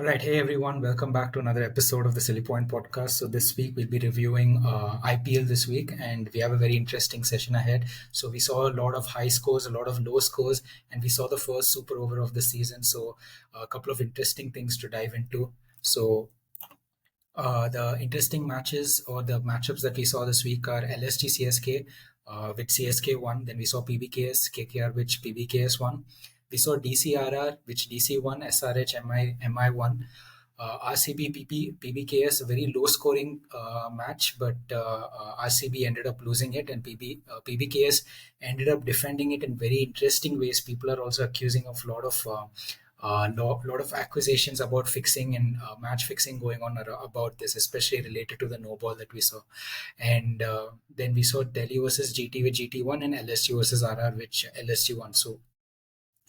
All right, hey everyone, welcome back to another episode of the Sillypoint podcast. So this week we'll be reviewing IPL this week, and we have a very interesting session ahead. So we saw a lot of high scores, a lot of low scores, and we saw the first super over of the season. So a couple of interesting things to dive into. So the interesting matches or the matchups that we saw this week are LSG CSK, which CSK won. Then we saw PBKS KKR, which PBKS won. We saw DCRR, which DC won. SRH MI won. RCB PBKS, a very low scoring match, but RCB ended up losing it, and PBKS ended up defending it in very interesting ways. People are also accusing of a lot of accusations about fixing and match fixing going on about this, especially related to the no ball that we saw. And then we saw Delhi versus GT, with GT won, and LSG versus RR, which LSG won. So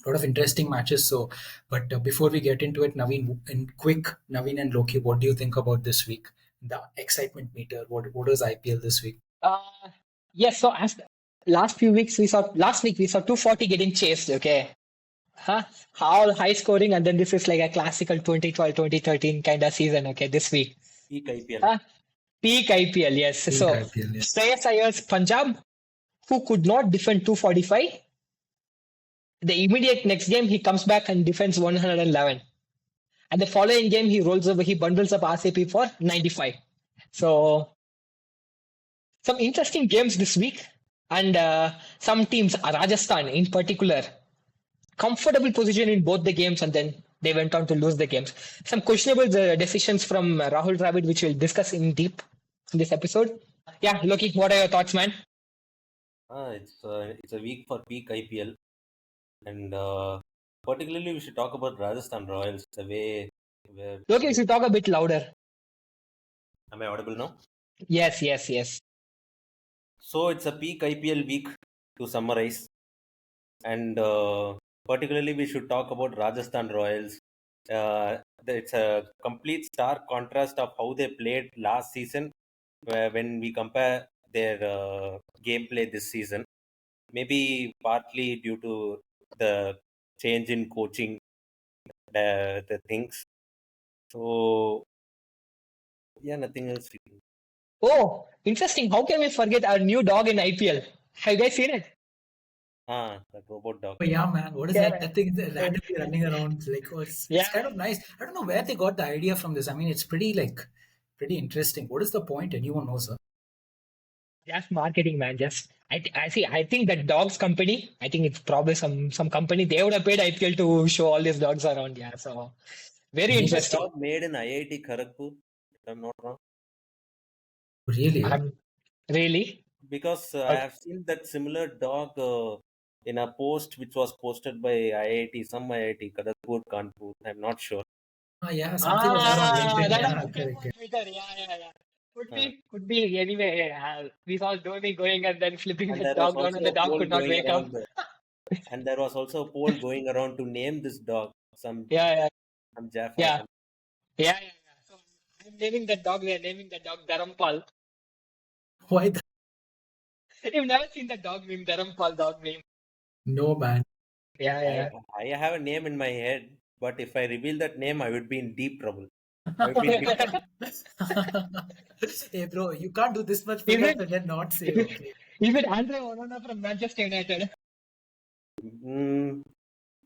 a lot of interesting matches. So, but before we get into it, Naveen, in quick, Naveen and Loki, what do you think about this week? The excitement meter. What was IPL this week? Uh, yes, so as last week we saw 240 getting chased, okay? Huh? All high scoring, and then this is like a classical 2012, 2013 kind of season, okay, this week. Peak IPL. Huh? Peak IPL, yes. Peak So IPL, yeah. Shreyas Iyer's Punjab, who could not defend 245, the immediate next game he comes back and defends 111. And the following game he bundles up RCP for 95. So some interesting games this week, and some teams, Rajasthan in particular, comfortable position in both the games, and then they went on to lose the games. Some questionable decisions from Rahul Dravid, which we'll discuss in deep in this episode. Yeah, Loki, what are your thoughts, man? It's a week for peak IPL, and particularly we should talk about Rajasthan Royals. The way where Loki, if you talk a bit louder. am I audible now? Yes, yes, yes. So it's a peak IPL week to summarize, and particularly we should talk about Rajasthan Royals. It's a complete stark contrast of how they played last season when we compare their gameplay this season. Maybe partly due to the change in coaching, the things. So yeah, nothing else. Oh, interesting. How can we forget our new dog in IPL? Have you guys seen it? That robot dog. Oh, yeah, man. What is Yeah. that? That thing is randomly running around. Like, oh, it's Yeah. kind of nice. I don't know where they got the idea from this. I mean, it's pretty interesting. What is the point? Anyone knows? Just marketing, man. Just I see. I think that dogs company. I think it's probably some company. They would have paid IPL to show all these dogs around. Yeah. So very Maybe. It's a interesting. dog made in IIT Kharagpur, if I'm not wrong. Really? Really. Because I Okay. have seen that similar dog in a post which was posted by IIT, some IIT Kharagpur, Kanpur. I'm not sure. Yeah, something was there on LinkedIn. That Yeah, also came correct. on Twitter. Yeah, yeah, yeah. Could Uh, be, could be. Anyway, we saw Dhoni going and then flipping and the there was dog down, also and the a dog poll could not going wake up. around. And there was also a poll going around to name this dog Yeah, yeah, some Jaffa. yeah, yeah, yeah, yeah. So I'm naming that dog. We are naming that dog Dharampal. Why? The... You've never seen that dog name, Dharampal dog name. No, man. Yeah, I yeah. I have a name in my head, but if I reveal that name, I would be in deep trouble. I would be in big trouble. Hey, bro, you can't do this much Is build up it? and then not say Is it? okay. Is it Andre Onana from Manchester United? Mm,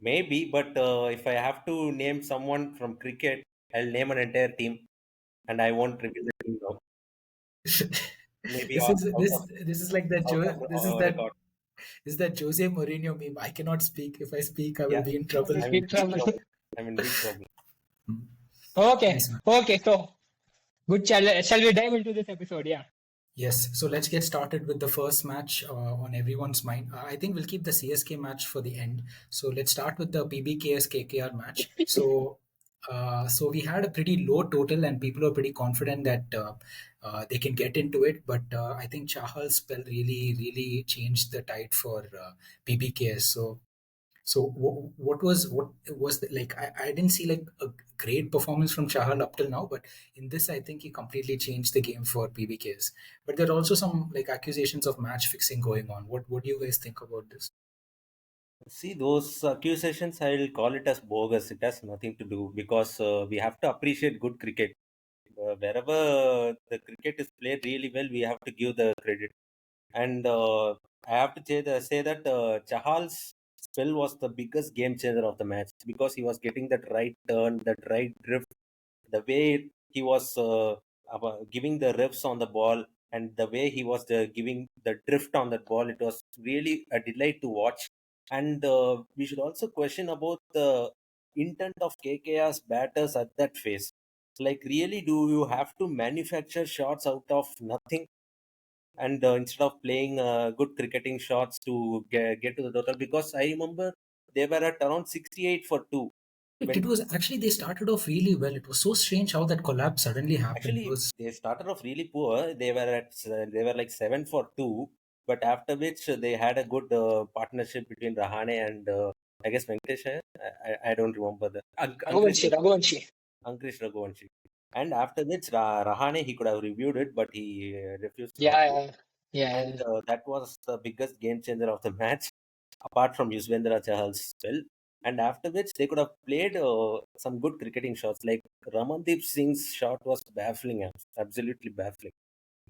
maybe, but if I have to name someone from cricket, I'll name an entire team, and I won't reveal the team now. Maybe This out, is out this of this is like that out Joe. of This is record. that Jose Mourinho meme. I cannot speak. If I speak, I will Yeah, be in trouble. I'm in In big trouble. trouble. I'm in big trouble. Okay, Nice one. okay. So good. Shall we dive into this episode? Yeah. Yes, so let's get started with the first match on everyone's mind. I think we'll keep the CSK match for the end. So let's start with the PBKS KKR match. So we had a pretty low total, and people are pretty confident that they can get into it. But I think Chahal's spell really changed the tide for PBKS. So what was like? I didn't see like a great performance from Chahal up till now, but in this I think he completely changed the game for PBKs. But there are also some like accusations of match fixing going on. What do you guys think about this? See, those accusations, I'll call it as bogus. It has nothing to do because we have to appreciate good cricket. Wherever the cricket is played really well, we have to give the credit. And I have to say that Chahal's spell was the biggest game changer of the match because he was getting that right turn, that right drift, the way he was giving the riffs on the ball, and the way he was giving the drift on that ball. It was really a delight to watch. And we should also question about the intent of KKR's batters at that phase. Like, really, do you have to manufacture shots out of nothing? And instead of playing good cricketing shots to get to the total, because I remember they were at around 68 for 2 It when was actually they started off really well. It was so strange how that collapse suddenly happened. It actually was they started off really poor. They were like 7 for 2, but after which they had a good partnership between Rahane and I guess Venkatesh. I don't remember the Raghuvanshi, Raghuvanshi. Ankush Raghuvanshi. And after which Rahane, he could have reviewed it, but he refused not to. Yeah, yeah, And that was the biggest game changer of the match, apart from Yuzvendra Chahal's spell. And after which they could have played some good cricketing shots. Like Ramandeep Singh's shot was baffling, absolutely baffling.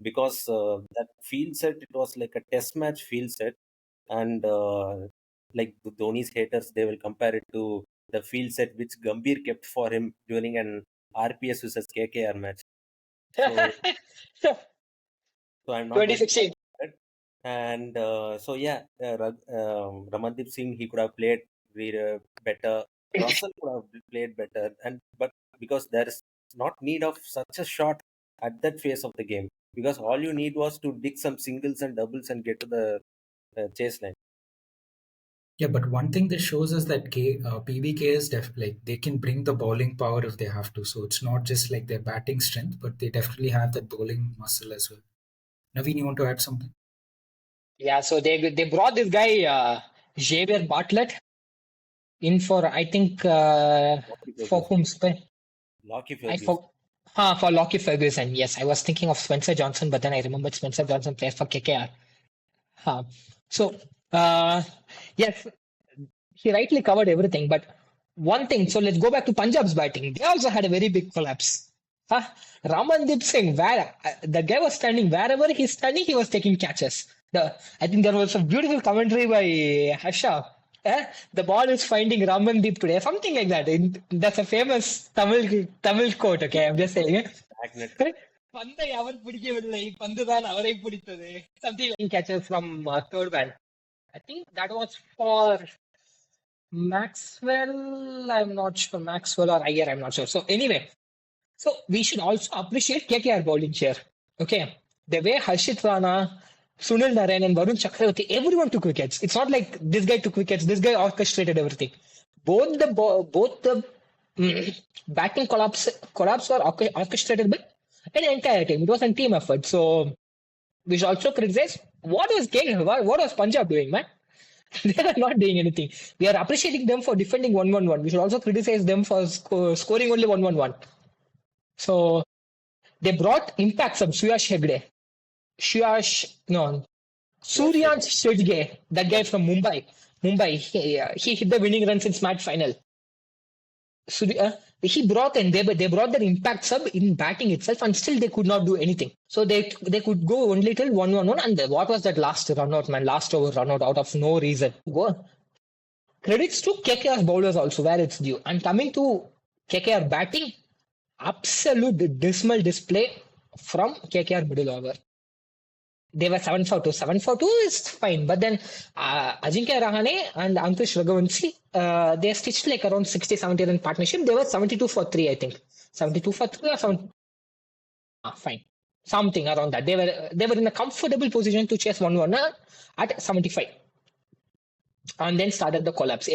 Because that field set, it was like a test match field set. And like the Dhoni's haters, they will compare it to the field set which Gambhir kept for him during an RPS versus KKR match. So, yeah. so I'm not going to 2016. talk about it. And so yeah, Ramandeep Singh, he could have played better. Russell could have played better, and but because there is not need of such a shot at that phase of the game, because all you need was to dig some singles and doubles and get to the chase line. yeah, but one thing that shows us that PBK is like they can bring the bowling power if they have to. So it's not just like their batting strength, but they definitely have that bowling muscle as well. Naveen, you want to add something? Yeah, so they brought this guy Xavier Bartlett in for I think Lockie for Ferguson. whom Lockie I Ferguson. for Lockie Ferguson. Yes, I was thinking of Spencer Johnson, but then I remembered Spencer Johnson plays for KKR. Huh. So yes, he rightly covered everything. But one thing, so let's go back to Punjab's batting. They also had a very big collapse. Huh? Ramandeep Singh, the guy was standing wherever he's standing, he was taking catches. I think there was some beautiful commentary by Harsha. The ball is finding Ramandeep today, something like that. That's a famous Tamil quote. Okay, I'm just saying it. Magnet. பந்தை அவர் பிடிக்கவில்லை பந்துதான் அவரை பிடித்தது something like catches from third man. I think that was for Maxwell. I'm not sure. Maxwell or Iyer, I'm not sure. So anyway, so we should also appreciate KKR bowling here. Okay. The way Harshit Rana, Sunil Narayan and Varun Chakravarti, everyone took wickets. It's not like this guy took wickets, this guy orchestrated everything. Both the batting collapse were orchestrated by an entire team. It was a team effort. So we should also criticize what was Punjab doing, man? They are not doing anything. We are appreciating them for defending 1-1-1. We should also criticize them for scoring only 1-1-1. So they brought impact from Suyash Hegde. Suryansh Shetge, that guy from Mumbai. He hit the winning runs in match final. He brought in they brought their impact sub in batting itself, and still they could not do anything. So they could go only till 1-1-1. And what was that last run out, man? Last over run out of no reason. Go. Credits to KKR's bowlers also, where it's due. And coming to KKR batting, absolute dismal display from KKR middle over. They were 7 for 2. 7 for 2 is fine. But then Ajinkya Rahane and Ankush Raghuvanshi, they stitched like around 60, 70 run partnership. They were 72 for 3, I think. 72 for 3 or 7. Fine. Something around that. They were in a comfortable position to chase 1-1 at 75. And then started the collapse.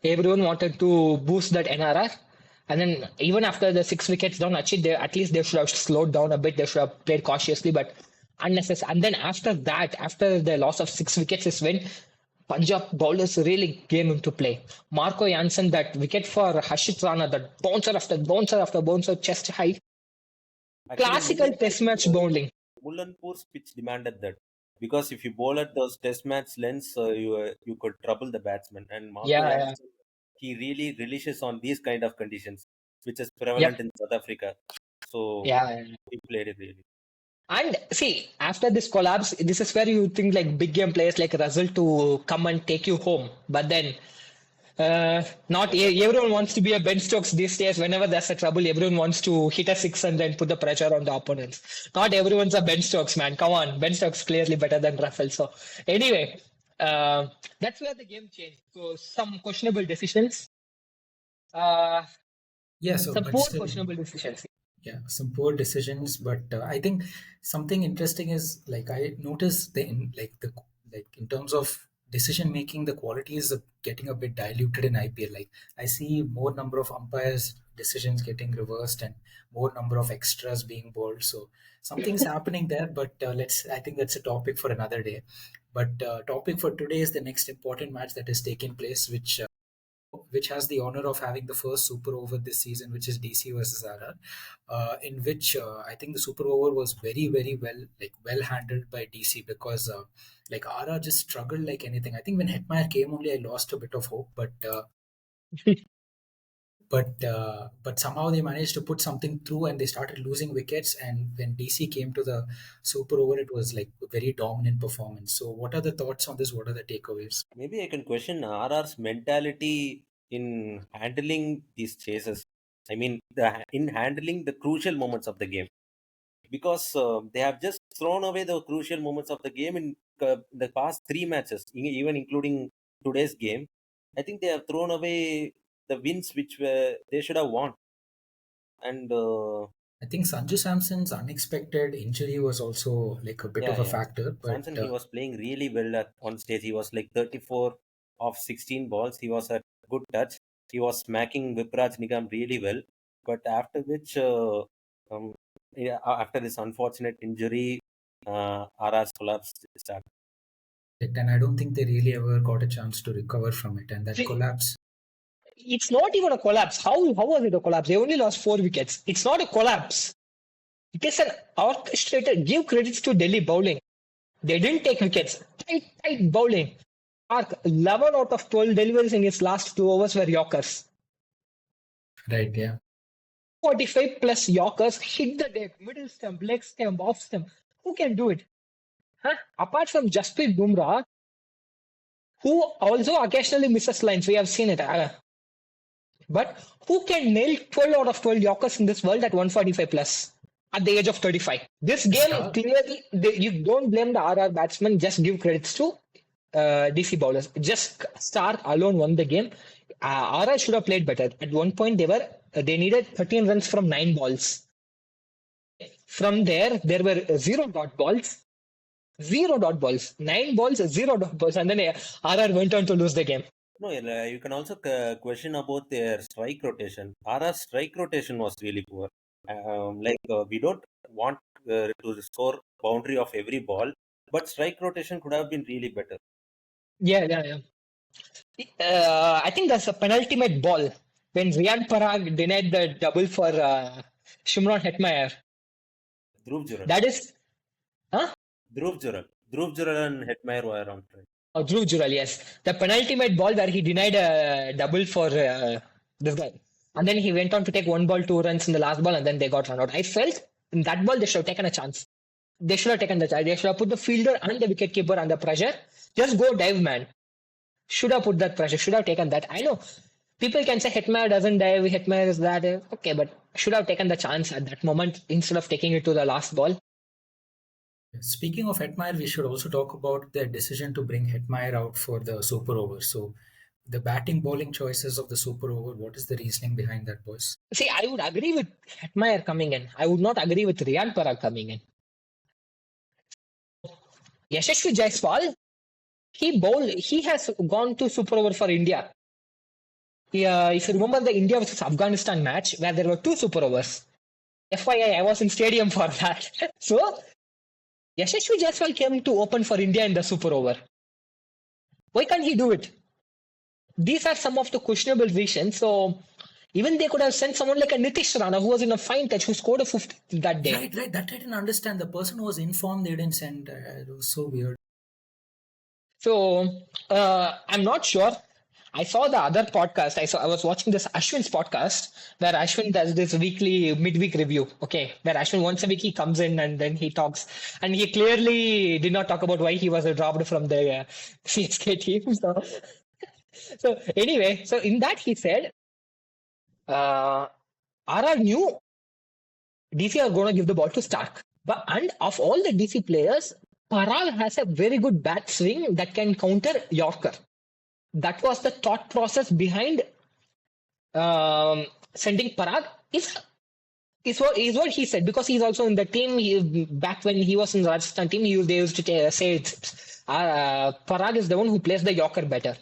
Everyone wanted to boost that NRR. And then even after the 6 wickets down, at least they should have slowed down a bit. They should have played cautiously, but unnecessary. And then after the loss of 6 wickets is when Punjab bowlers really came into play. Marco Jansen, that wicket for Harshit Rana, that bouncer after bouncer after bouncer, chest high. Actually, Classical test match bowling. Mullanpur's pitch demanded that. because if you bowl at those test match lengths, you could trouble the batsman. And Marco Yeah, yeah. Jansen, he really relishes on these kind of conditions, which is prevalent Yep. in South Africa. So Yeah, yeah. he played it really. And see, after this collapse, this is where you think like big game players like Russell to come and take you home. But then, not everyone wants to be a Ben Stokes these days. Whenever there's a trouble, everyone wants to hit a six and then put the pressure on the opponents. Not everyone's a Ben Stokes, man. Come on, Ben Stokes clearly better than Russell. So anyway, that's where the game changed. So some questionable decisions. Uh, Yeah, so some but poor still, questionable decisions. yeah, some poor decisions. But I think something interesting is like I noticed like in terms of decision making, the quality is getting a bit diluted in IPL. Like I see more number of umpires decisions getting reversed and more number of extras being bowled. So something's happening there. But let's I think that's a topic for another day. But topic for today is the next important match that is taking place, which has the honor of having the first super over this season, which is DC versus RR, in which I think the super over was very, very well handled by DC because like RR just struggled like anything. I think when Hetmeyer came only, I lost a bit of hope, but somehow they managed to put something through and they started losing wickets. And when DC came to the super over, it was like a very dominant performance. So, what are the thoughts on this? What are the takeaways? Maybe I can question RR's mentality in handling these chases. I mean, in handling the crucial moments of the game, because they have just thrown away the crucial moments of the game in the past three matches, even including today's game. I think they have thrown away the wins which were they should have won. And I think Sanju Samson's unexpected injury was also like a bit yeah, of a yeah. factor, but Samson, he was playing really well at on stage. He was like 34 of 16 balls. He was at good touch. He was smacking Vipraj Nigam really well. But after which, um, yeah, after this unfortunate injury, RR's collapse started. and I don't think they really ever got a chance to recover from it. And that See, collapse, it's not even a collapse. How was it a collapse? They only lost 4 wickets. It's not a collapse. It is an orchestrated. Give credits to Delhi bowling. They didn't take wickets. Tight bowling. Mark 11 out of 12 deliveries in his last 2 overs were Yorkers. right? Yeah, 45 plus Yorkers hit the deck, middle stump, leg stump, off stump. Who can do it? Huh? Apart from Jasprit Bumrah, who also occasionally misses lines. We have seen it. But who can nail 12 out of 12 Yorkers in this world at 145 plus at the age of 35? This game Star. clearly, you don't blame the RR batsmen, just give credits to DC bowlers. Just Stark alone won the game. RR should have played better. At one point, they needed 13 runs from 9 balls. From there were 0 dot balls. 0 dot balls. 9 balls, 0 dot balls. And then RR went on to lose the game. No, you can also question about their strike rotation. RR's strike rotation was really poor. We don't want to score boundary of every ball, but strike rotation could have been really better. Yeah. I think that's a penultimate ball when Riyan Parag denied the double for Shimron Hetmeyer. Dhruv Jural. That is, huh? Dhruv Jural and Hetmeyer were on track. Oh, Dhruv Jural, yes. The penultimate ball where he denied a double for this guy. And then he went on to take 1 ball, 2 runs in the last ball, and then they got run out. I felt in that ball they should have taken a chance. They should have taken the chance. They should have put the fielder and the wicketkeeper under pressure. Just go dive, man. Should have put that pressure. Should have taken that. I know people can say Hetmeyer doesn't dive. Hetmeyer is that. Okay, but should have taken the chance at that moment instead of taking it to the last ball. Speaking of Hetmeyer, we should also talk about their decision to bring Hetmeyer out for the super over. So, the batting bowling choices of the super over, what is the reasoning behind that, boys? See, I would agree with Hetmeyer coming in. I would not agree with Riyan Parag coming in. Yashasvi Jaiswal, he has gone to super over for India. If you remember the India versus Afghanistan match where there were 2 super overs. FYI, I was in stadium for that. So, Yashasvi Jaiswal came to open for India in the super over. Why can't he do it? These are some of the questionable reasons. So, Even they could have sent someone like a Nitish Rana who was in a fine touch, who scored a 50 that day. Right. That I didn't understand. The person who was informed, they didn't send. It was so weird. So I'm not sure. I saw the other podcast. I was watching this Ashwin's podcast where Ashwin does this weekly midweek review. Okay, where Ashwin once a week he comes in and then he talks, and he clearly did not talk about why he was dropped from the CSK team. So anyway, so in that he said, RR knew DC are going to give the ball to Stark, but and of all the DC players, Parag has a very good bat swing that can counter Yorker. That was the thought process behind sending Parag. Is what he said, because he's also in the team. Back when he was in the Rajasthan team, they used to say Parag is the one who plays the Yorker better.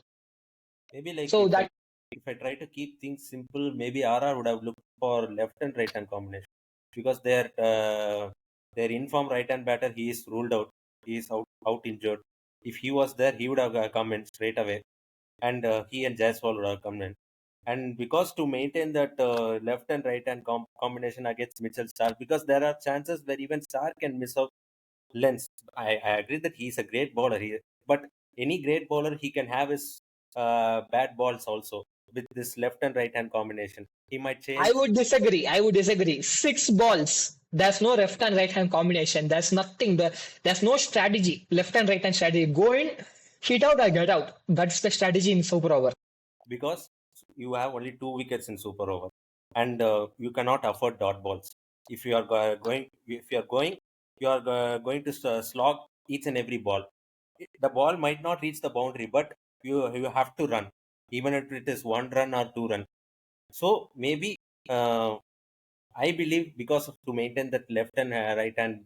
Maybe like So if I try to keep things simple, maybe RR would have looked for left and right hand combination, because their informed right hand batter, he is ruled out. He is out injured. If he was there, he would have come in straight away, and he and Jaiswal would have come in. And because to maintain that left and right hand combination against Mitchell Stark, because there are chances where even Stark can miss out lengths. I agree that he's a great bowler, but any great bowler, he can have his bad balls also with this left and right hand combination. He might change. I would disagree. 6 balls. There's no left and right hand combination. There's nothing. There's no strategy. Left and right hand strategy. Go in, hit out or get out. That's the strategy in super over. Because you have only 2 wickets in super over, and you cannot afford dot balls. If you are going to slog each and every ball. The ball might not reach the boundary, but you have to run, even if it is 1 run or 2 run. So maybe I believe because to maintain that left and right hand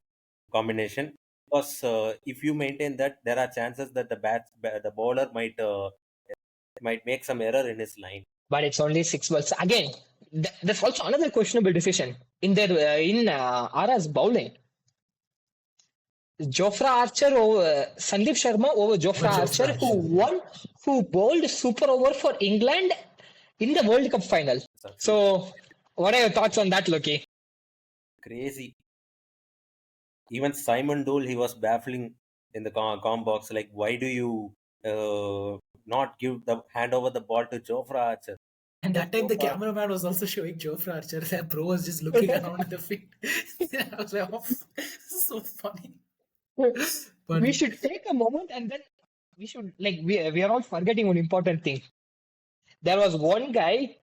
combination, because if you maintain that, there are chances that the bowler might make some error in his line. But it's only 6 balls. Again, there's also another questionable decision in Ara's bowling. Jofra Archer over Sandeep Sharma over Jofra Archer, who bowled super over for England in the World Cup final. So, what are your thoughts on that, Loki? Crazy. Even Simon Dole, he was baffling in the com box. Like, why do you not hand over the ball to Jofra Archer? And that time, the cameraman was also showing Jofra Archer. That bro was just looking around at the field. I was like, oh, so funny. But we should take a moment and then we are all forgetting one important thing. There was one guy,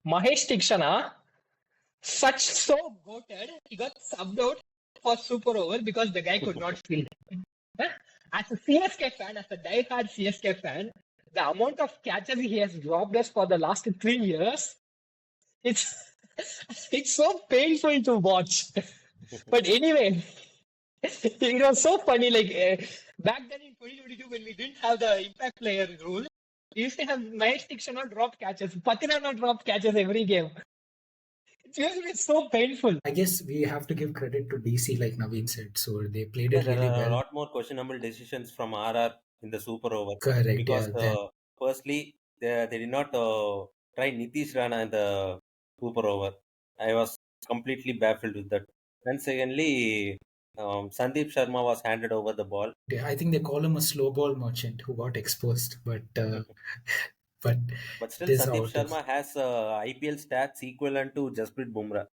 Mahesh Tikshana, so goated, he got subbed out for super over because the guy could not field. As a CSK fan, as a diehard CSK fan, the amount of catches he has dropped us for the last 3 years, it's so painful to watch. But anyway, it was so funny. Back then in 2022, when we didn't have the impact player rule, we used to have Mahesh Tikshana drop catches, Patirana drop catches every game. It's so painful. I guess we have to give credit to DC, like Naveen said. So they played it really well. There are a lot more questionable decisions from RR in the super over. Correct. Because firstly, they did not try Nitish Rana in the super over. I was completely baffled with that. And secondly, Sandeep Sharma was handed over the ball. I think they call him a slow ball merchant who got exposed, but still Sandeep Sharma has IPL stats equivalent to Jasprit Bumrah.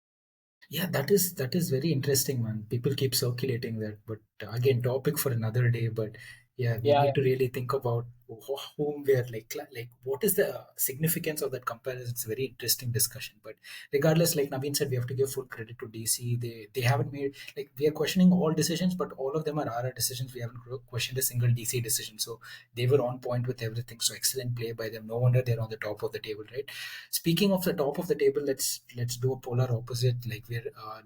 Yeah, that is very interesting, man. People keep circulating that, but again, topic for another day. But we need to really think about whom we are like what is the significance of that comparison. It's a very interesting discussion. But regardless, like Naveen said, we have to give full credit to DC. They haven't made, like, we are questioning all decisions, but all of them are RR decisions. We haven't questioned a single DC decision. So they were on point with everything. So excellent play by them. No wonder they're on the top of the table, right? Speaking of the top of the table, let's do a polar opposite. Like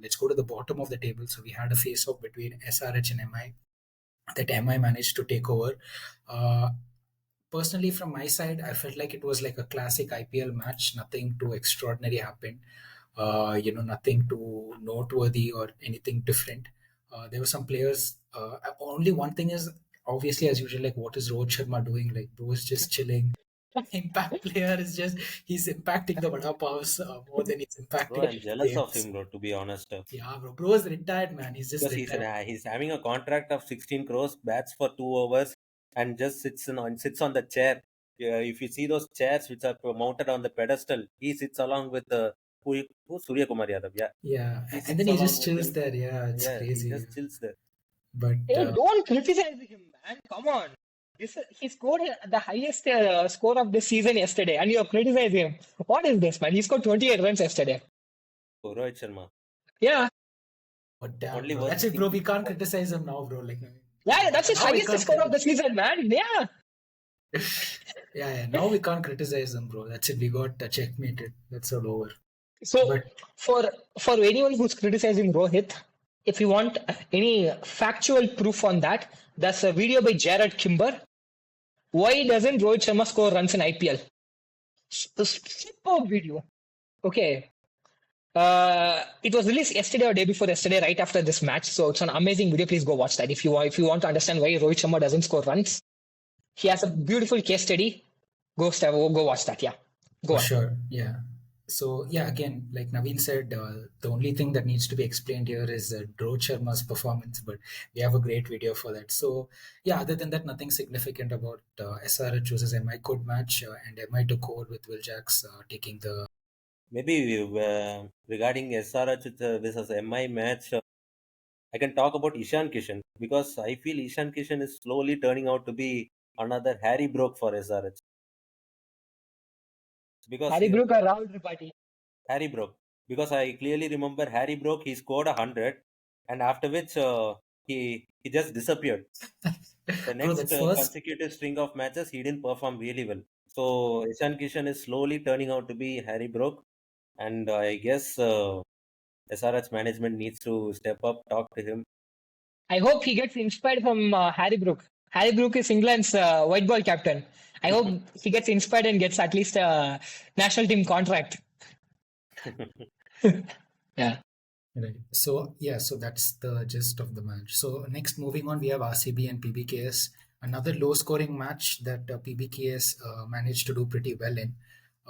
let's go to the bottom of the table. So we had a face-off between SRH and MI. That MI managed to take over. Personally, from my side, I felt like it was like a classic IPL match. Nothing too extraordinary happened. Nothing too noteworthy or anything different. There were some players. Only one thing is, obviously, as usual, like, what is Rohit Sharma doing? Like, bro is just chilling. Impact player is just he's impacting the vada pavs more than he's Bro, impacting I'm jealous of games. him, bro, to be honest. Yeah, bro is retired, man. He's just Because retired. he's having a contract of 16 crores, bats for 2 overs, and just sits on the chair. Yeah, if you see those chairs which are mounted on the pedestal, he sits along with Surya Kumar Yadav. Yeah, Yeah, he and sits then he along just with chills him. there. Yeah, it's Yeah, he crazy. just chills there. But Hey, don't criticize him, man. Come on. He scored the highest score of the season yesterday, and you are criticizing him. What is this, man? He scored 28 runs yesterday. So, Rohit Sharma. Yeah, oh The damn, only bro. That's worst it, bro. thing. We can't criticize him now, bro. Like yeah, that's his now we highest can't score of the criticize. season, man. Yeah. Yeah. Now we can't criticize him, bro. That's it. We got checkmated. That's all over. So But for for anyone who's criticizing Rohit, if you want any factual proof on that, there's a video by Jared Kimber. Why doesn't Rohit Sharma score runs in IPL? Superb video. Okay. It was released yesterday or day before yesterday, right after this match. So it's an amazing video. Please go watch that if you want to understand why Rohit Sharma doesn't score runs. He has a beautiful case study. Go watch that. Yeah, go for on. sure, yeah. So yeah, again, like Naveen said, the only thing that needs to be explained here is Rohit Sharma's performance. But we have a great video for that. So yeah, other than that, nothing significant about SRH versus MI. Good match, and MI took over with Will Jacks taking the. Maybe regarding SRH versus MI match, I can talk about Ishan Kishan because I feel Ishan Kishan is slowly turning out to be another Harry Brook for SRH. Because Harry Brook or Rahul Tripathi? Harry Brook, because I clearly remember Harry Brook, he scored 100, and after which he just disappeared. The Bro, next that first. consecutive string of matches, he didn't perform really well. So Ishan Kishan is slowly turning out to be Harry Brook, and I guess SRH management needs to step up, talk to him. I hope he gets inspired from Harry Brook. Harry Brook is England's white ball captain. I hope he gets inspired and gets at least a national team contract. Yeah. Right. So yeah, so that's the gist of the match. So next, moving on, we have RCB and PBKS. Another low-scoring match that PBKS managed to do pretty well in.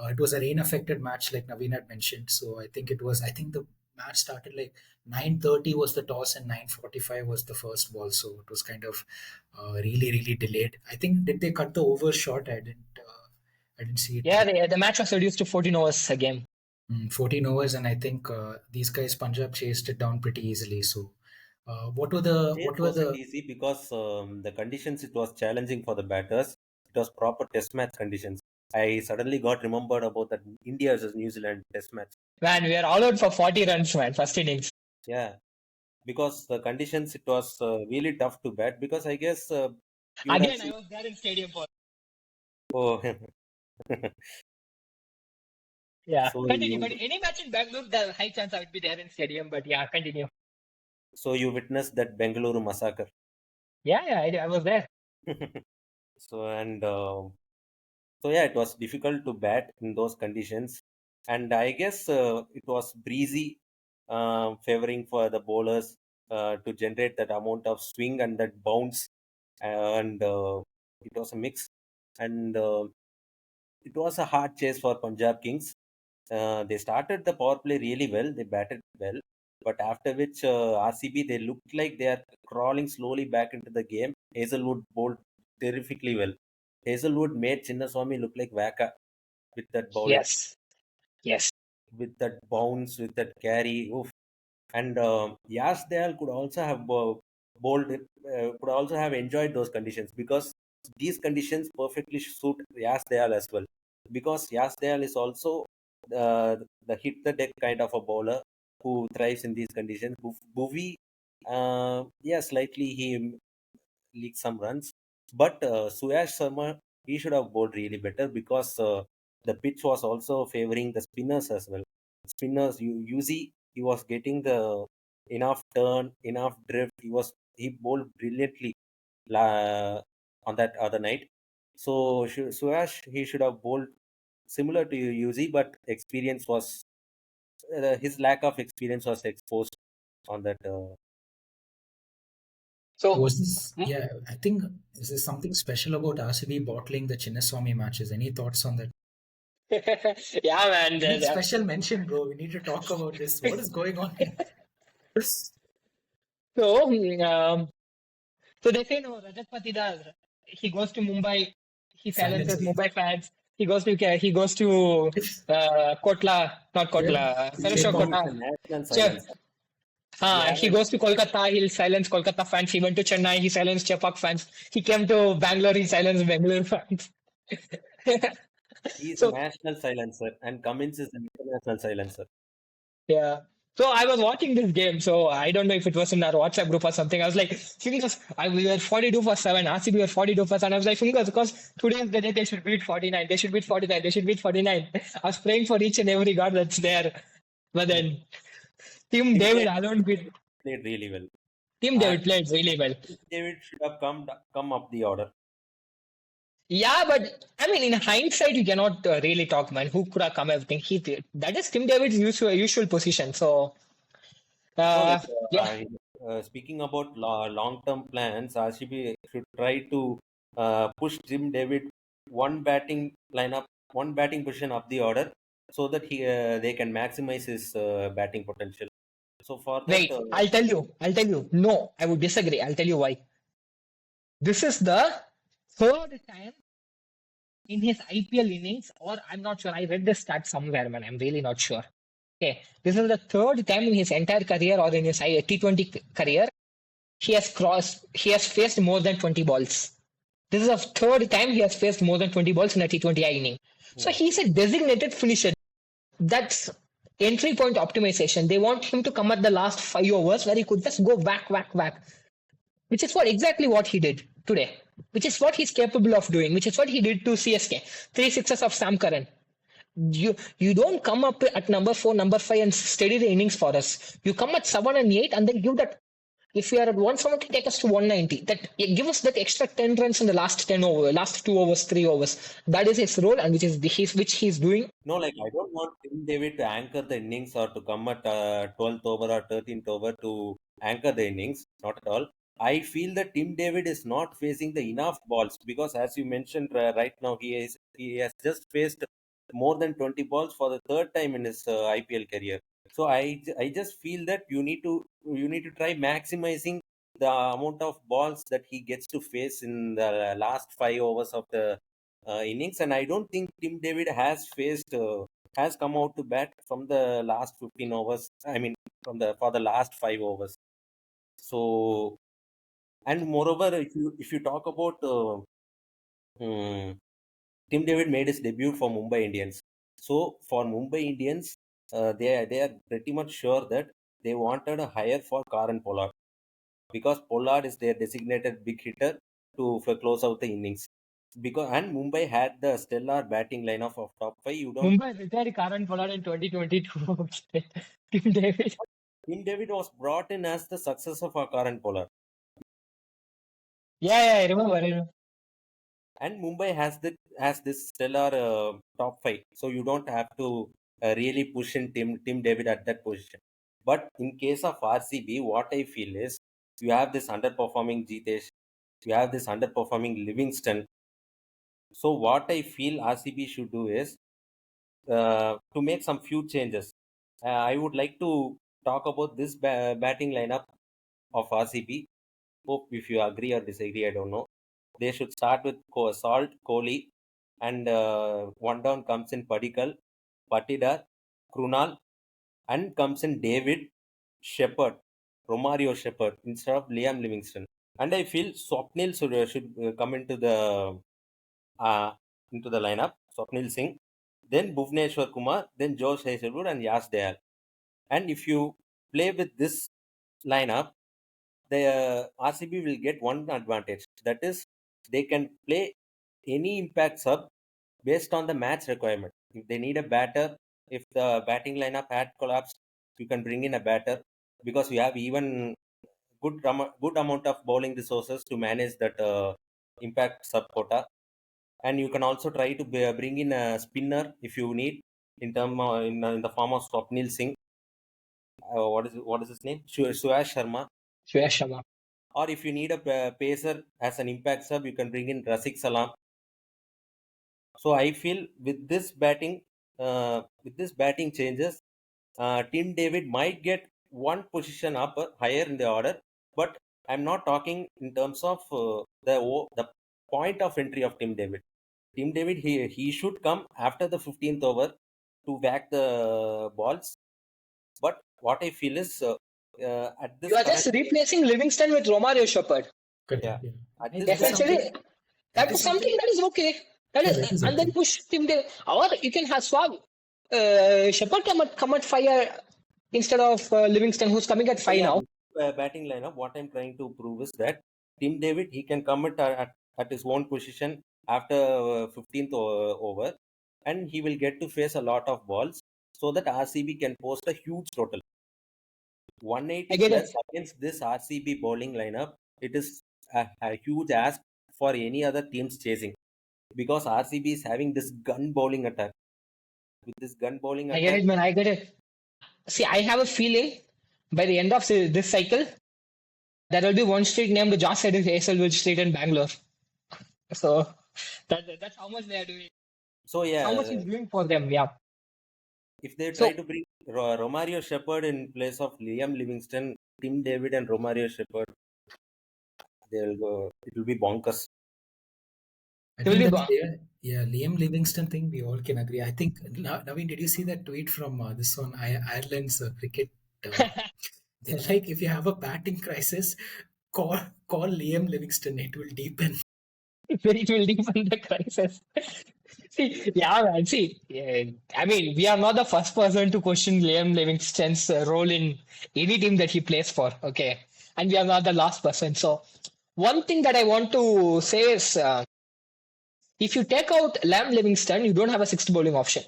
It was a rain-affected match, like Naveen had mentioned. So I think it was. I think the match started like 9:30 was the toss and 9:45 was the first ball. So it was kind of really delayed. I think did they cut the over short? I didn't see it. Yeah, the match was reduced to 14 overs a game. 14 overs, and I think these guys Punjab chased it down pretty easily. So, what were the Chase what were wasn't the easy because the conditions it was challenging for the batters. It was proper test match conditions. I suddenly got remembered about that India versus New Zealand test match. Man, we are all out for 40 runs, man, first innings. Yeah, because the conditions it was really tough to bat because I guess you would have Again, I seen. was there in stadium for. Oh, Yeah, so continue. But you any match in Bangalore, the high chance I would be there in stadium. But yeah, continue. so you witnessed that Bengaluru massacre. Yeah, I was there. So and so yeah, it was difficult to bat in those conditions, and I guess it was breezy, favoring for the bowlers to generate that amount of swing and that bounce, and it was a mix, and it was a hard chase for Punjab Kings. They started the power play really well. They batted well, but after which RCB they looked like they are crawling slowly back into the game. Hazelwood bowled terrifically well. Hazelwood made Chinnaswamy look like Vaka with that bowling, Yes, yes, with that bounce, with that carry. Oof. And Yash Dayal could also have bowled, could also have enjoyed those conditions because these conditions perfectly suit Yash Dayal as well. Because Yash Dayal is also the hit the deck kind of a bowler who thrives in these conditions. Bhuvi, yeah, slightly he leaked some runs. But Suyash Sharma, he should have bowled really better because the pitch was also favoring the spinners as well. Spinners, Uzi, he was getting the enough turn, enough drift. He bowled brilliantly on that other night. So Suyash, he should have bowled similar to Uzi, but experience was his lack of experience was exposed on that. So, Was this? Yeah, I think is there something special about RCB bottling the Chinnaswamy matches? Any thoughts on that? yeah, man. We need special mention, bro. We need to talk about this. What is going on here? So, so they say no, Rajat Patidar, he goes to Mumbai, he silences Silences. Mumbai fans. He goes to Kotla, not Kotla, Finish Chepauk. He's Kotla. a national Che- silencer. He He hasn't. goes to Kolkata, he'll silence Kolkata fans. He went to Chennai, he silenced Chepak fans. He came to Bangalore, he silenced Bangalore fans. He's a So, national silencer, and Cummins is an international silencer. yeah. So I was watching this game, so I don't know if it was in our WhatsApp group or something. I was like, fingers, we were 42 for 7, RCB were 42 for 7. I was like, fingers, because today is the day they should beat 49, they should beat 49, they should beat 49. I was praying for each and every god that's there. But Hmm. then Team Tim David David alone beat played really well. Team And David played really well. Tim David should have come up the order. Yeah, but I mean, in hindsight, you cannot really talk, man. Who could have come everything? He did. That is Tim David's usual position. So, No, uh, like yeah. speaking about long-term plans, RCB should try to push Jim David one batting lineup, one batting position up the order, so that they can maximize his batting potential. So for that, Wait, I'll tell you. I'll tell you. No, I would disagree. I'll tell you why. This is the third time in his IPL innings, or I'm not sure. I read this stat somewhere, man. I'm really not sure. Okay, this is the third time in his entire career or in his T20 career he has faced more than 20 balls. This is the third time he has faced more than 20 balls in a T20I inning. So hmm, he's a designated finisher. That's entry point optimization. They want him to come at the last 5 overs where he could just go whack, whack, whack, which is exactly what he did today, which is what he's capable of doing, which is what he did to CSK. 3 sixes of Sam Curran. You don't come up at number 4, number 5 and steady the innings for us. You come at 7 and 8 and then give that. If we are at 170, take us to 190. That give us that extra 10 runs in the last 10 over, last 2 overs, 3 overs. That is his role, and which he's doing. no, like I don't want Tim David to anchor the innings or to come at 12th over or 13th over to anchor the innings. Not at all. I feel that Tim David is not facing the enough balls because, as you mentioned right now, he has just faced more than 20 balls for the third time in his IPL career. So I just feel that you need to try maximizing the amount of balls that he gets to face in the last 5 overs of the innings, and I don't think Tim David has come out to bat from the last 15 overs. I mean, for the last 5 overs. So, and moreover, if you talk about Tim David made his debut for Mumbai Indians. So for Mumbai Indians, they are pretty much sure that they wanted a hire for Karan Pollard because Pollard is their designated big hitter to close out the innings. Because and Mumbai had the stellar batting lineup of top five. You don't. Mumbai retired Karan Pollard in 2022. Team David. Tim David was brought in as the successor for Karan Pollard, Yeah, I remember. and Mumbai has this stellar top five. So you don't have to really push in Tim David at that position. But in case of RCB, what I feel is you have this underperforming Jitesh, you have this underperforming Livingston. So what I feel RCB should do is to make some few changes. I would like to talk about this batting lineup of RCB. Hope if you agree or disagree, I don't know. They should start with Salt, Kohli, and one down comes in Padikal, Patidar, Krunal, and comes in David, Shepherd, Romario Shepherd instead of Liam Livingston. And I feel Swapnil should come uh, into the lineup. Swapnil Singh, then Bhuvneshwar Kumar, then Josh Hazelwood and Yash Dayal. And if you play with this lineup, the RCB will get one advantage. That is, they can play any impact sub based on the match requirement. If they need a batter, if the batting lineup had collapsed, you can bring in a batter because we have even good amount of bowling resources to manage that impact sub quota. And you can also try to bring in a spinner if you need in the form of Swapnil Singh. What is his name? Suyash Sharma. Suyash Sharma. Or if you need a pacer as an impact sub, you can bring in Razik Salam. So I feel with this batting changes, Tim David might get one position up higher in the order, but I'm not talking in terms of the point of entry of Tim David. Tim David, he should come after the 15th over to whack the balls. But what I feel is at You this are current, just replacing Livingston with Romario Shepherd. Correct. yeah, Yeah. at And this that is current, Essentially, something. That that is is something something. that is okay. That Yeah, is, that is and then okay. push Tim David. Or you can have swap Shepherd come at 5 instead of Livingston, who's coming at oh 5 yeah, now. batting lineup. What I'm trying to prove is that Tim David he can come at his own position after 15th over, and he will get to face a lot of balls, so that RCB can post a huge total. I 180 get plus it. against this RCB bowling lineup. It is a huge ask for any other teams chasing, because RCB is having this gun bowling attack. With this gun bowling I get attack, it, man. I get it. See, I have a feeling by the end of this cycle, there will be one street named Josh Hazelwood Street in Bangalore. So that's how much they are doing. so How much yeah, he's doing for them. Yeah. if they try So to bring Romario Shepherd in place of Liam Livingston, Tim David and Romario Shepherd, they'll go. It will be bonkers. I it will think be. that Liam Livingston thing we all can agree. I think Naveen, did you see that tweet from this one Ireland's cricket? Uh, they're like, if you have a batting crisis, call call Liam Livingston. It will deepen. It will deepen the crisis. See, yeah, man. See, yeah, I mean, we are not the first person to question Liam Livingston's role in any team that he plays for. Okay, and we are not the last person. So, one thing that I want to say is, if you take out Liam Livingston, you don't have a sixth bowling option.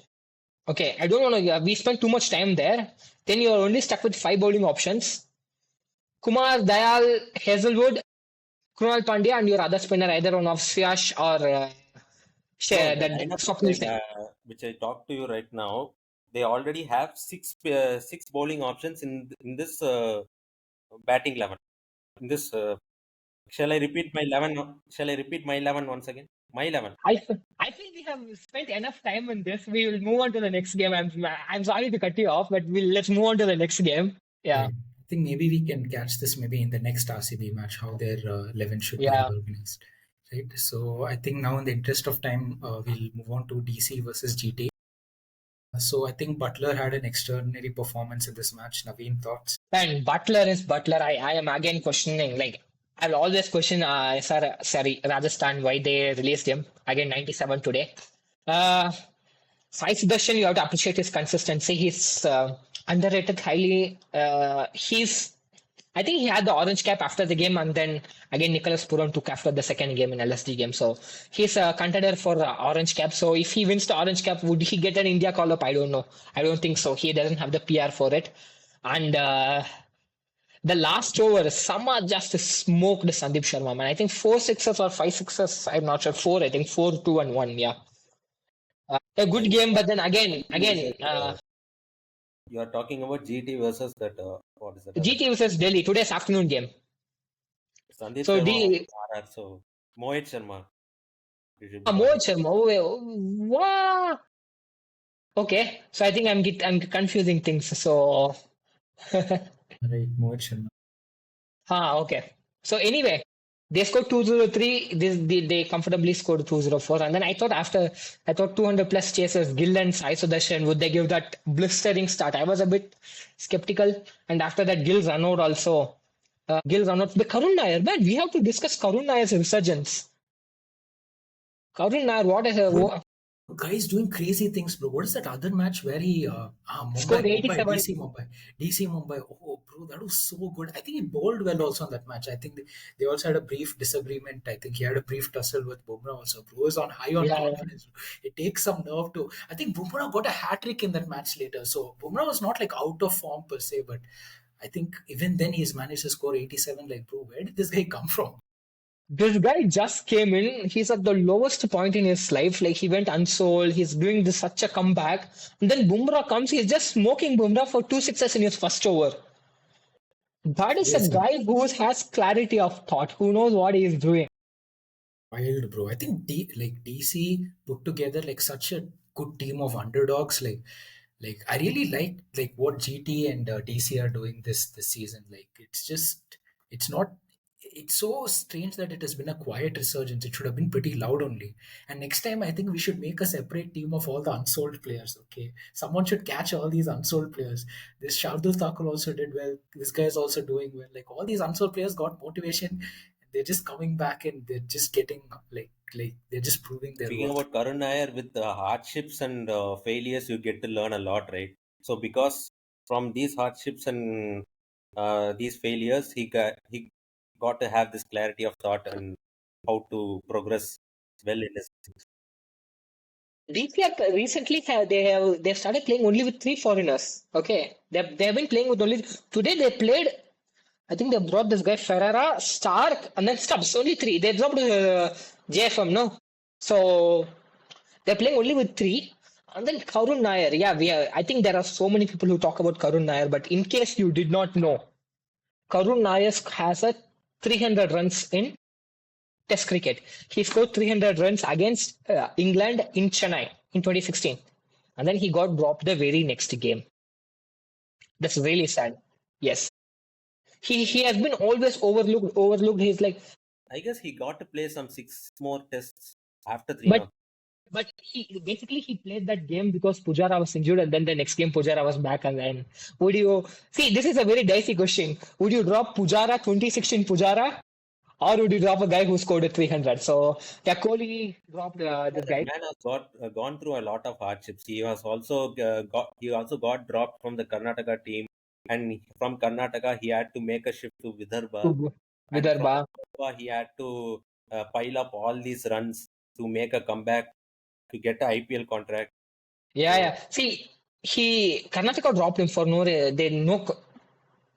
Okay, I don't want to. We spent too much time there. Then you are only stuck with 5 bowling options: Kumar, Dayal, Hazelwood, Krunal Pandya, and your other spinner, either one of Syash or No, share the that lineup Swapnil Singh. which I talked to you right now, they already have six bowling options in this batting 11. In this, shall I repeat my 11? Shall I repeat my 11 once again? My 11. I think we have spent enough time on this. We will move on to the next game. I'm sorry to cut you off, but let's move on to the next game. Yeah, Right. I think maybe we can catch this maybe in the next RCB match, how their 11 should be yeah. reorganized. Right. So I think now, in the interest of time, we'll move on to DC versus GT. So I think Butler had an extraordinary performance in this match. Naveen, thoughts? And Butler is Butler. I am again questioning. Like I'll always question. Sorry, Rajasthan, why they released him again? 97 today. Uh, Sai Sudarshan, you have to appreciate his consistency. He's underrated highly. I think he had the orange cap after the game, and then again Nicholas Puran took after the second game in LSD game. So he's a contender for orange cap. So if he wins the orange cap, would he get an India call up? I don't know. I don't think so. He doesn't have the PR for it. And the last over, Sama just smoked Sandeep Sharma, man. I think 4 sixes or 5 sixes. I'm not sure. Four, I think 4, 2, and 1. Yeah. A Yeah, good game, but then again, you are talking about GT versus that. What is that other GT team? versus Delhi today's afternoon game. Sandeep So Sharma was D RR, so Mohit Sharma. You should be Mohit talking. Sharma. Wow. Okay, so I think I'm confusing things. So, Right, Mohit Sharma. okay. So anyway, they scored 203. They comfortably scored 204. And then I thought 200 plus chasers, Gill and Sai Sudarshan, would they give that blistering start? I was a bit skeptical. And after that, Gill run out also. Gill run out. But Karun Nair, man, we have to discuss Karun Nair's resurgence. Karun Nair, what is Guys doing crazy things, bro. What is that other match where he scored Mumbai, 87? DC Mumbai. Oh, bro, that was so good. I think he bowled well also on that match. I think they also had a brief disagreement. I think he had a brief tussle with Bumrah also. Bro is on high on Yeah, yeah. confidence. It takes some nerve to. I think Bumrah got a hat trick in that match later. So Bumrah was not like out of form per se, but I think even then he's managed to score 87. Like, bro, where did this guy come from? This guy just came in. He's at the lowest point in his life. Like he went unsold. He's doing such a comeback. And then Bumrah comes. He's just smoking Bumrah for 2 sixes in his first over. That is a Seriously. guy who has clarity of thought, who knows what he is doing. Wild, bro. I think DC put together like such a good team of underdogs. Like I really like what GT and DC are doing this season. Like it's not it's so strange that it has been a quiet resurgence. It should have been pretty loud only. And next time, I think we should make a separate team of all the unsold players. Okay, someone should catch all these unsold players. This Shardul Thakur also did well. This guy is also doing well. Like all these unsold players got motivation. They're just coming back and they're just getting like they're just proving their Speaking worth. about Karun Nair, with the hardships and failures, you get to learn a lot, right? So because from these hardships and these failures, he got to have this clarity of thought and how to progress well in his. DPR recently they've started playing only with three foreigners. Okay, they've been playing with only today they played. I think they brought this guy Ferrara, Stark, and then Stubbs. Only three. They dropped JFM, no. So they're playing only with three. And then Karun Nair. Yeah, I think there are so many people who talk about Karun Nair, but in case you did not know, Karun Nair has a 300 runs in Test cricket. He scored 300 runs against England in Chennai in 2016. And then he got dropped the very next game. That's really sad. Yes. He has been always overlooked. He's like, I guess he got to play some 6 more tests after three but now. but he played that game because Pujara was injured, and then the next game Pujara was back, and then would you see? This is a very dicey question. Would you drop Pujara 2016 Pujara, or would you drop a guy who scored a 300? So yeah, Kohli dropped this That guy. man has gone through a lot of hardships. He also got dropped from the Karnataka team, and from Karnataka he had to make a shift to Vidarbha, To and from Vidarbha. Vidarbha he had to pile up all these runs to make a comeback to get a IPL contract. Yeah, So yeah. See, he Karnataka dropped him for no they no